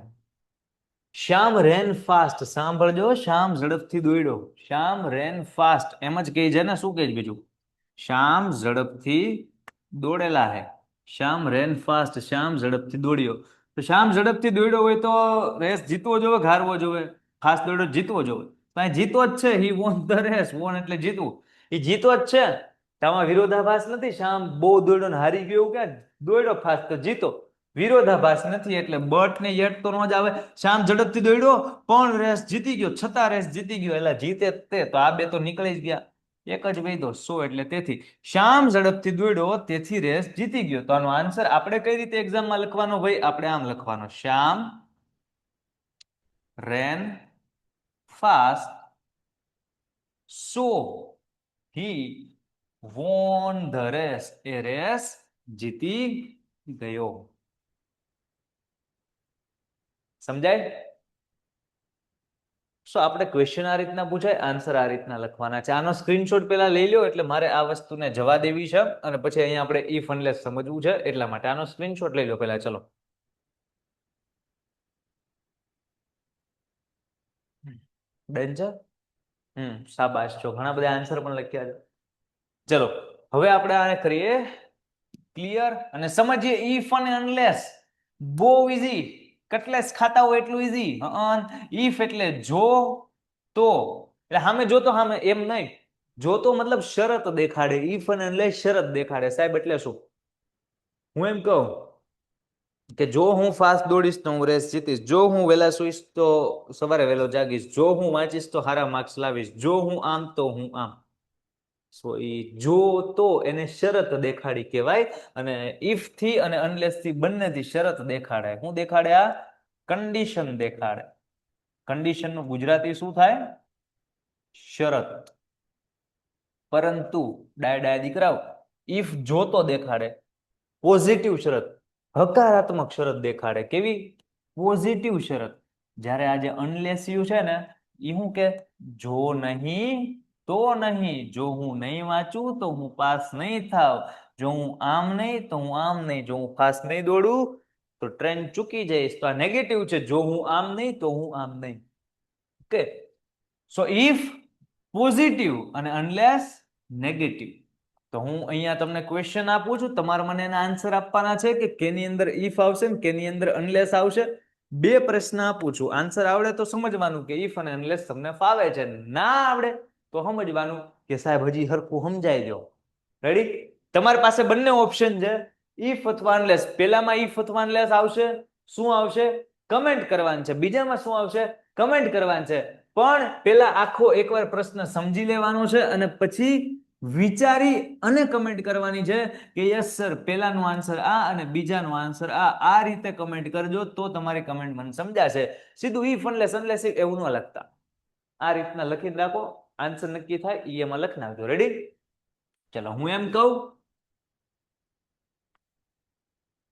શ્યામ રેન ફાસ્ટ. સાંભળજો, શ્યામ ઝડપથી દોડ્યો. શ્યામ રેન ફાસ્ટ એમ જ કહી છે ને, શું કહે છે બીજું? શ્યામ ઝડપથી દોડેલા હે. શ્યામ રેન ફાસ્ટ, શ્યામ ઝડપથી દોડ્યો. તો શ્યામ ઝડપથી દોડ્યો હોય તો રેસ જીતવો જોવે, હારવો જોવે? ફાસ્ટ દોડ્યો જીતવો જોવે. તો અહીં જીતો જ છે. હી વોન ધ રેસ. વોન એટલે જીતવું. એ જીતો જ છે. આમાં વિરોધાભાસ નથી. શ્યામ બહુ દોડ્યો ને હારી ગયો, ક્યાં દોડ્યો ફાસ્ટ તો જીતો. વિરોધાભાસ નથી. એટલે બટ ને યેટ તો નો જ આવે. શ્યામ ઝડપથી દોડ્યો પણ રેસ જીતી ગયો, છતાં રેસ જીતી ગયો. એટલે જીતે તે તો આ બે તો નીકળી જ ગયા. એક જ વૈધો 100 એટલે તેથી. શ્યામ ઝડપથી દોડ્યો તેથી રેસ જીતી ગયો. તો આનો આન્સર આપણે કઈ રીતે એક્ઝામમાં લખવાનો ભાઈ? આપણે આમ લખવાનો. Shyam ran fast so he won the race. એ રેસ જીતી ગયો. સમજાય? સો આપણે ક્વેશ્ચન આ રીતના પૂછાય, આન્સર આ રીતના લખવાના છે. આનો સ્ક્રીનશોટ પેલા લઈ લો, એટલે મારે આ વસ્તુને જવા દેવી છે અને પછી અહીંયા આપણે ઇફ અનલેસ સમજવું છે, એટલા માટે આનો સ્ક્રીનશોટ લઈ લો પેલા. ચલો, ડન છે? શાબાશ છો. ઘણા બધા આન્સર પણ લખ્યા છે. ચલો હવે આપણે આને કરીએ ક્લિયર અને સમજીએ ઇફ અને અનલેસ. બહુ ઈઝી. કટલેસ ખાતા હોય એટલું ઈઝી. ઇફ એટલે જો તો, એટલે સામે જો તો સામે એમ નહીં. જો તો મતલબ શરત દેખાડે. ઇફ અને અનલેસ શરત દેખાડે. સાહેબ એટલે શું? હું એમ કહું કે જો હું ફાસ્ટ દોડીશ તો હું રેસ જીતીશ, જો હું વહેલા સુઈશ તો સવારે વહેલો જાગીશ, જો હું વાંચીશ તો સારા માર્ક્સ લાવીશ, જો હું આમ તો હું આમ. સો એ જો તો એને શરત દેખાડી કહેવાય. અને ઇફ થી અને અનલેસ થી બંનેથી શરત દેખાડે. શું દેખાડે? આ કન્ડિશન દેખાડે. કન્ડિશન નું ગુજરાતી શું થાય? શરત. પરંતુ ડાય ડાય દીકરાઓ, ઇફ જો તો દેખાડે પોઝિટિવ શરત, હકારાત્મક શરત દેખાડે. કેવી? પોઝિટિવ શરત. જ્યારે આ જે અનલેસ યુ છે ને, એ શું કે? જો નહીં તો નહીં, જો હું નહીં વાંચું તો હું પાસ નહીં થાવ, જો હું આમ નહીં તો હું આમ નહીં, જો હું ફાસ્ટ નહીં દોડું તો ટ્રેન ચૂકી જઈશ. તો આ નેગેટિવ છે. જો હું આમ નહીં તો હું આમ નહીં. ઓકે, સો ઇફ પોઝિટિવ અને અનલેસ નેગેટિવ. તો હું અહીંયા તમને ક્વેશ્ચન આપું છું, તમારે મને એના આન્સર આપવાના છે કે કેની અંદર ઇફ આવશે ને કેની અંદર અનલેસ આવશે. બે પ્રશ્ન આપું છું. આન્સર આવડે તો સમજવાનું કે ઇફ અને અનલેસ તમને ફાવે છે, ના આવડે તો સમજવાનું કે સાહેબ હજી હરખું સમજાઈ દો. રેડી? તમારી પાસે બંને ઓપ્શન છે, ઇફ અથવા અનલેસ. પેલામાં ઇફ અથવા અનલેસ આવશે, શું આવશે? કમેન્ટ કરવાનું છે. બીજામાં શું આવશે? કમેન્ટ કરવાનું છે. પણ પેલા આખો એકવાર પ્રશ્ન સમજી લેવાનો છે અને પછી વિચારી અને કમેન્ટ કરવાની છે કે યસ સર પેલાનો આન્સર આ અને બીજાનો આન્સર આ રીતે કમેન્ટ કરજો તો તમારી કમેન્ટ મને સમજાશે. સીધું ઇફ અનલેસ અનલેસ એવું ન લખતા, આ રીતના લખીને રાખો, આન્સર નક્કી થાય એ એમાં લખી નાખજો. રેડી? ચલો હું એમ કહું,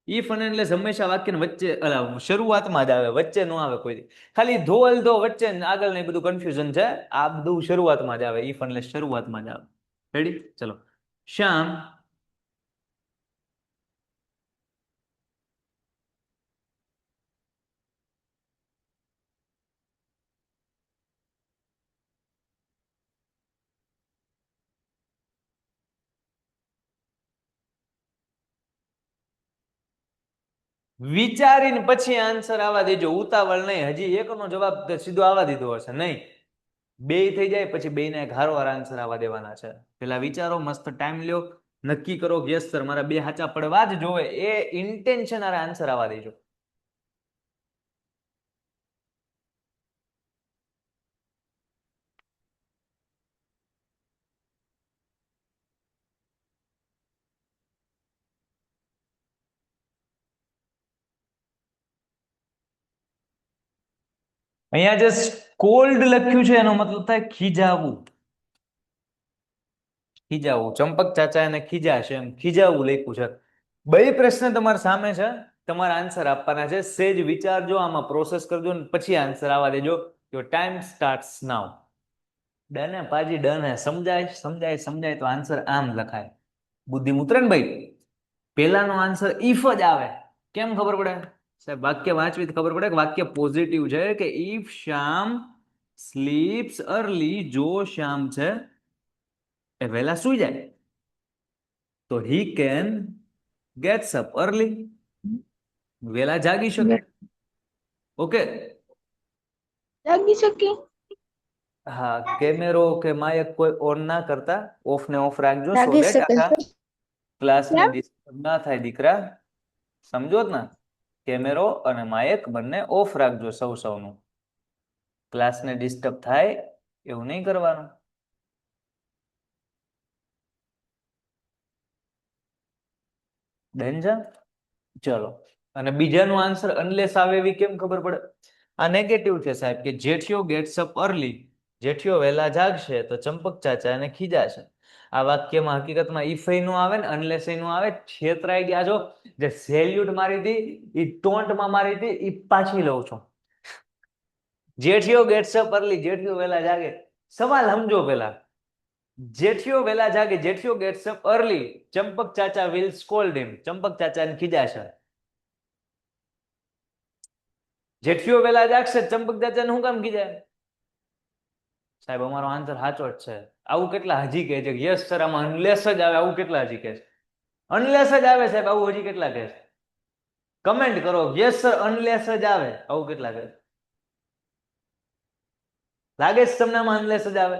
ઇફ અને અનલેસ હંમેશા વાક્યની વચ્ચે શરૂઆતમાં જ આવે, વચ્ચે ન આવે કોઈ. ખાલી ધોલ ધો વચ્ચે આગળ ને બધું કન્ફ્યુઝન છે. આ બધું શરૂઆતમાં જ આવે. ઇફ અનલેસ શરૂઆતમાં જ આવે. રેડી? ચલો. શ્યામ વિચારીને પછી આન્સર આવવા દેજો, ઉતાવળ નહીં. હજી એકનો જવાબ સીધો આવવા દીધો હશે નહીં, બે થઈ જાય પછી બેને ઘારોવાર આન્સર આવવા દેવાના છે. પેલા વિચારો, મસ્ત ટાઈમ લ્યો, નક્કી કરો કે યસ સર મારા બે હાચા પડવા જ જોવે, એ ઇન્ટેન્શન આરે આન્સર આવવા દેજો. અહીંયા જે કોલ્ડ લખ્યું છે એનો મતલબ થાય ખીજાવું. ખીજાવું. ચંપક ચાચા એને ખીજાશે એમ ખીજાવું લખ્યું છે. બે પ્રશ્ન તમારા સામે છે, તમારા આન્સર આપવાના છે. સેજ વિચારજો, આમાં પ્રોસેસ કરજો ને પછી આન્સર આવવા દેજો. Your time starts now. Done હે પાજી, ડન હે. સમજાય સમજાય સમજાય તો આન્સર આમ લખાય. બુદ્ધિ ઉતરે ને ભાઈ. પેલાનો આન્સર ઇફ જ આવે. કેમ ખબર પડે સાહેબ? વાક્ય વાંચવી ખબર પડે કે વાક્ય પોઝિટિવ છે. કે ઇફ શ્યામ સ્લીપ્સ અર્લી, જો શ્યામ છે એ વહેલા સુઈ જાય તો he can gates up early, વહેલા જાગી શકે. ઓકે, જાગી શકે. હા. કેમેરો કે માયક કોઈ ઓન ના કરતા, ઓફ ને ઓફ રાખજો, સો જાગી દેટ શકે આખા છે. ક્લાસને ડિસ્ટર્બ ના થાય દીકરા. સમજો જ ને? કેમેરો અને માયક બંને ઓફ રાખજો સૌનું. ક્લાસને ડિસ્ટર્બ થાય એવું નહીં કરવાનું. ડન છે? ચલો. અને બીજાનો આન્સર અનલેસ આવે એવી કેમ ખબર પડે? આ નેગેટિવ છે સાહેબ કે જેઠિયો ગેટ્સ અપ અર્લી, જેઠિયો વહેલા જાગશે તો ચંપક ચાચા એને ખીજાશે. આ વાક્યમાં હકીકતમાં ઇફ નો આવે ને અનલેસ નો આવે. છેતરાઈ ગયા છો. જે સેલ્યુટ મારી હતી એ ટોન્ટમાં મારી હતી એ પાછી લઉં છું. Jethiyo gets up early, Jethiyo વહેલા જાગે. સવાલ સમજો પેલા. જેઠિયો વહેલા જાગે, Jethiyo gets up early, Champak Chacha will scold him, Champak ચાચાને ખીજાશે. જેઠિયો વહેલા જાગશે, ચંપક ચાચાને શું કામ ખીજાય? સાહેબ અમારો આન્સર સાચો જ છે. આવું કેટલા હજી કહે છે યસ સર આમાં અનલેસ જ આવે? આવું કેટલા હજી કહે છે અનલેસ જ આવે? સાહેબ આવું હજી કેટલા કહે છે? કમેન્ટ કરો યસ સર અનલેસ જ આવે. આવું કેટલા કહે છે? લાગે છે તમને આમાં અનલેસ જ આવે?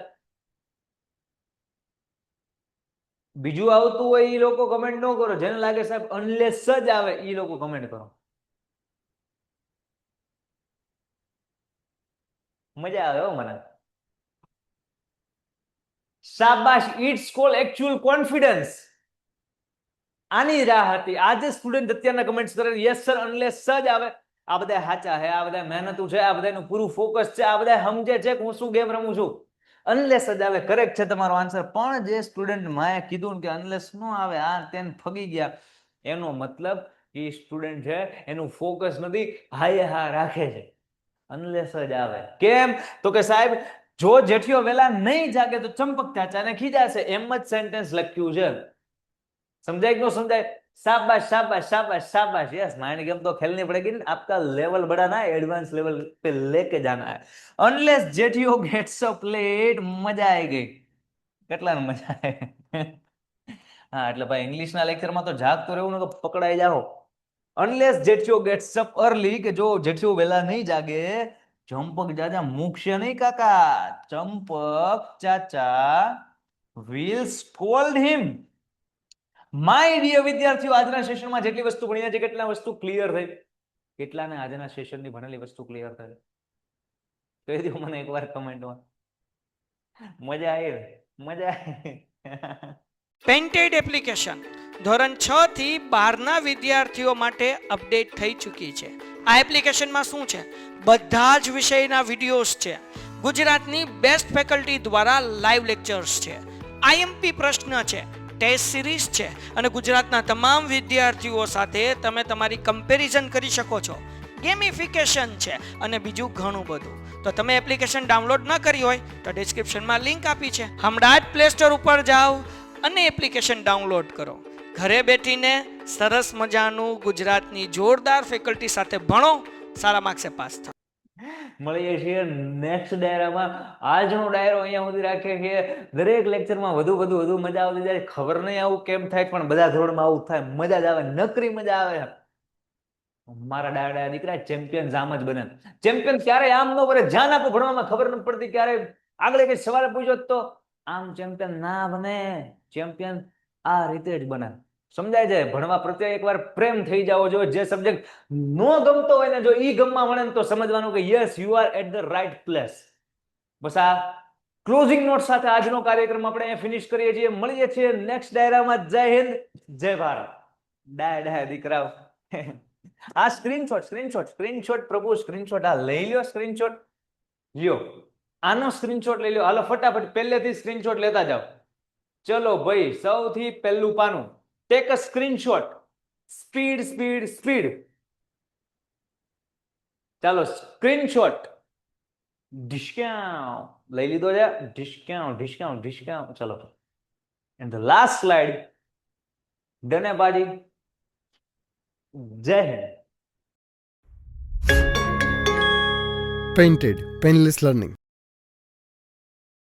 બીજું આવતું હોય એ લોકો કમેન્ટ ન કરો. જેને લાગે સાહેબ અનલેસ જ આવે એ લોકો કમેન્ટ કરો. મજા આવે હો મને. શાબાશ, ઇટ્સ કોલ એકચ્યુઅલ કોન્ફિડન્સ. આની રાહ હતી. આજે સ્ટુડન્ટ અત્યારના કમેન્ટ્સ કરે યસ સર અનલેસ જ આવે. આ બધા સાચા છે, આ બધા મહેનતુ છે, આ બધાનું પૂરું ફોકસ છે, આ બધા સમજે છે કે હું શું ગેમ રમું છું. અનલેસ જ આવે. કરેક્ટ છે તમારો આન્સર. પણ જે સ્ટુડન્ટ માએ કીધું ને કે અનલેસ નો આવે, આ તેને ફગી ગયા, એનો મતલબ એ સ્ટુડન્ટ છે એનું ફોકસ નથી, હાય હા રાખે છે. અનલેસ જ આવે. કેમ? તો કે સાહેબ જો જેઠિયો વેલા નહીં જાગે તો ચંપક ચાચાને ખીજાશે, એમ જ સેન્ટેન્સ લખ્યું છે. समझाए क्यों समझाए? शाबाश शाबाश शाबाश शाबाश. यस, माइंड गेम तो खेलनी पड़ेगी ना. आपका लेवल बढ़ाना है, एडवांस लेवल पे लेके जाना है. अनलेस जेठियो गेट्स अप लेट, मजा आई गई. કેટલા મજા આવે. હા એટલે ભાઈ ઇંગ્લિશના લેક્ચરમાં તો જાગતો રહેવું ને તો પકડાઈ જાઓ. અનલેસ જેઠિયો ગેટ્સ અપ અર્લી, કે જો જેઠિયો વેલા નહીં જાગે, ચંપક ચાચા મૂકશે નહીં કાકા. ચંપક ચાચા will scold him. My dear વિદ્યાર્થીઓ, આજના સેશનમાં જેટલી વસ્તુ ભણી છે, કેટલા વસ્તુ ક્લિયર થઈ? કેટલાને આજના સેશનની ભણેલી વસ્તુ ક્લિયર થઈ? કહી દો મને એકવાર કમેન્ટમાં. મજા આવી? મજા આવી? પેન્ટેડ એપ્લિકેશન ધોરણ 6 થી 12ના વિદ્યાર્થીઓ માટે અપડેટ થઈ ચૂકી છે. આ એપ્લિકેશનમાં શું છે? બધા જ વિષયના વિડીયોઝ છે. ગુજરાતની બેસ્ટ ફેકલ્ટી દ્વારા લાઈવ લેક્ચર્સ છે. આઈએમપી પ્રશ્ન છે, ટેસ્ટ સિરીઝ છે, અને ગુજરાતના તમામ વિદ્યાર્થીઓ સાથે તમે તમારી કમ્પેરિઝન કરી શકો છો. ગેમિફિકેશન છે અને બીજું ઘણું બધું. તો તમે એપ્લિકેશન ડાઉનલોડ ન કરી હોય તો ડિસ્ક્રિપ્શનમાં લિંક આપી છે. હમણાં જ પ્લે સ્ટોર ઉપર જાઓ અને એપ્લિકેશન ડાઉનલોડ કરો. ઘરે બેઠીને સરસ મજાનું ગુજરાતની જોરદાર ફેકલ્ટી સાથે ભણો, સારા માર્ક્સે પાસ થાઓ. મળીએ છીએ નેક્સ્ટ ડાયરામાં. આજનો ડાયરો અહીંયા સુધી રાખીએ છીએ. દરેક લેક્ચરમાં વધુ વધુ વધુ મજા આવતી જાય. ખબર નહીં આવું કેમ થાય, પણ બધા ધોરણમાં આવું થાય. મજા જ આવે, નકરી મજા આવે. મારા ડાયા દીકરા ચેમ્પિયન આમ જ બને. ચેમ્પિયન ક્યારે આમ ન બને, ધ્યાન આપો ભણવામાં. ખબર ન પડતી ક્યારે આગળ કઈ સવાલ પૂછ્યો તો આમ ચેમ્પિયન ના બને. ચેમ્પિયન આ રીતે જ બને. સમજાય છે? ભણવા પ્રત્યે એકવાર પ્રેમ થઈ જાવો જોઈએ. જે સબ્જેક્ટ નો ગમતો હોય ને, જો ઈ ગમવા મળે ને તો સમજવાનું કે yes you are at the right place. બસ આ ક્લોઝિંગ નોટ સાથે આજનો કાર્યક્રમ આપણે અહીંયા ફિનિશ કરીએ છીએ. મળીએ છીએ નેક્સ્ટ ડાયરામાં. જય હિન્દ, જય ભારત. ડાય દીકરાઓ. આ સ્ક્રીનશોટ પ્રભુ, સ્ક્રીનશોટ આ લઈ લ્યો. સ્ક્રીનશોટ લ્યો, આનો સ્ક્રીનશોટ લઈ લ્યો. હાલો ફટાફટ પહેલેથી સ્ક્રીનશોટ લેતા જાઓ. ચલો ભાઈ, સૌથી પહેલું પાનું. Take a screenshot. Speed speed speed. ચાલો સ્ક્રીનશોટ. ઢિશક્યાઉ લઈ લીધો છે. ઢિશક્યાઉ ઢિશક્યાઉ ઢિશક્યાઉ. ચલો and the last slide. Done હે બાજી. જય હિન્દ. Painted, Painless Learning.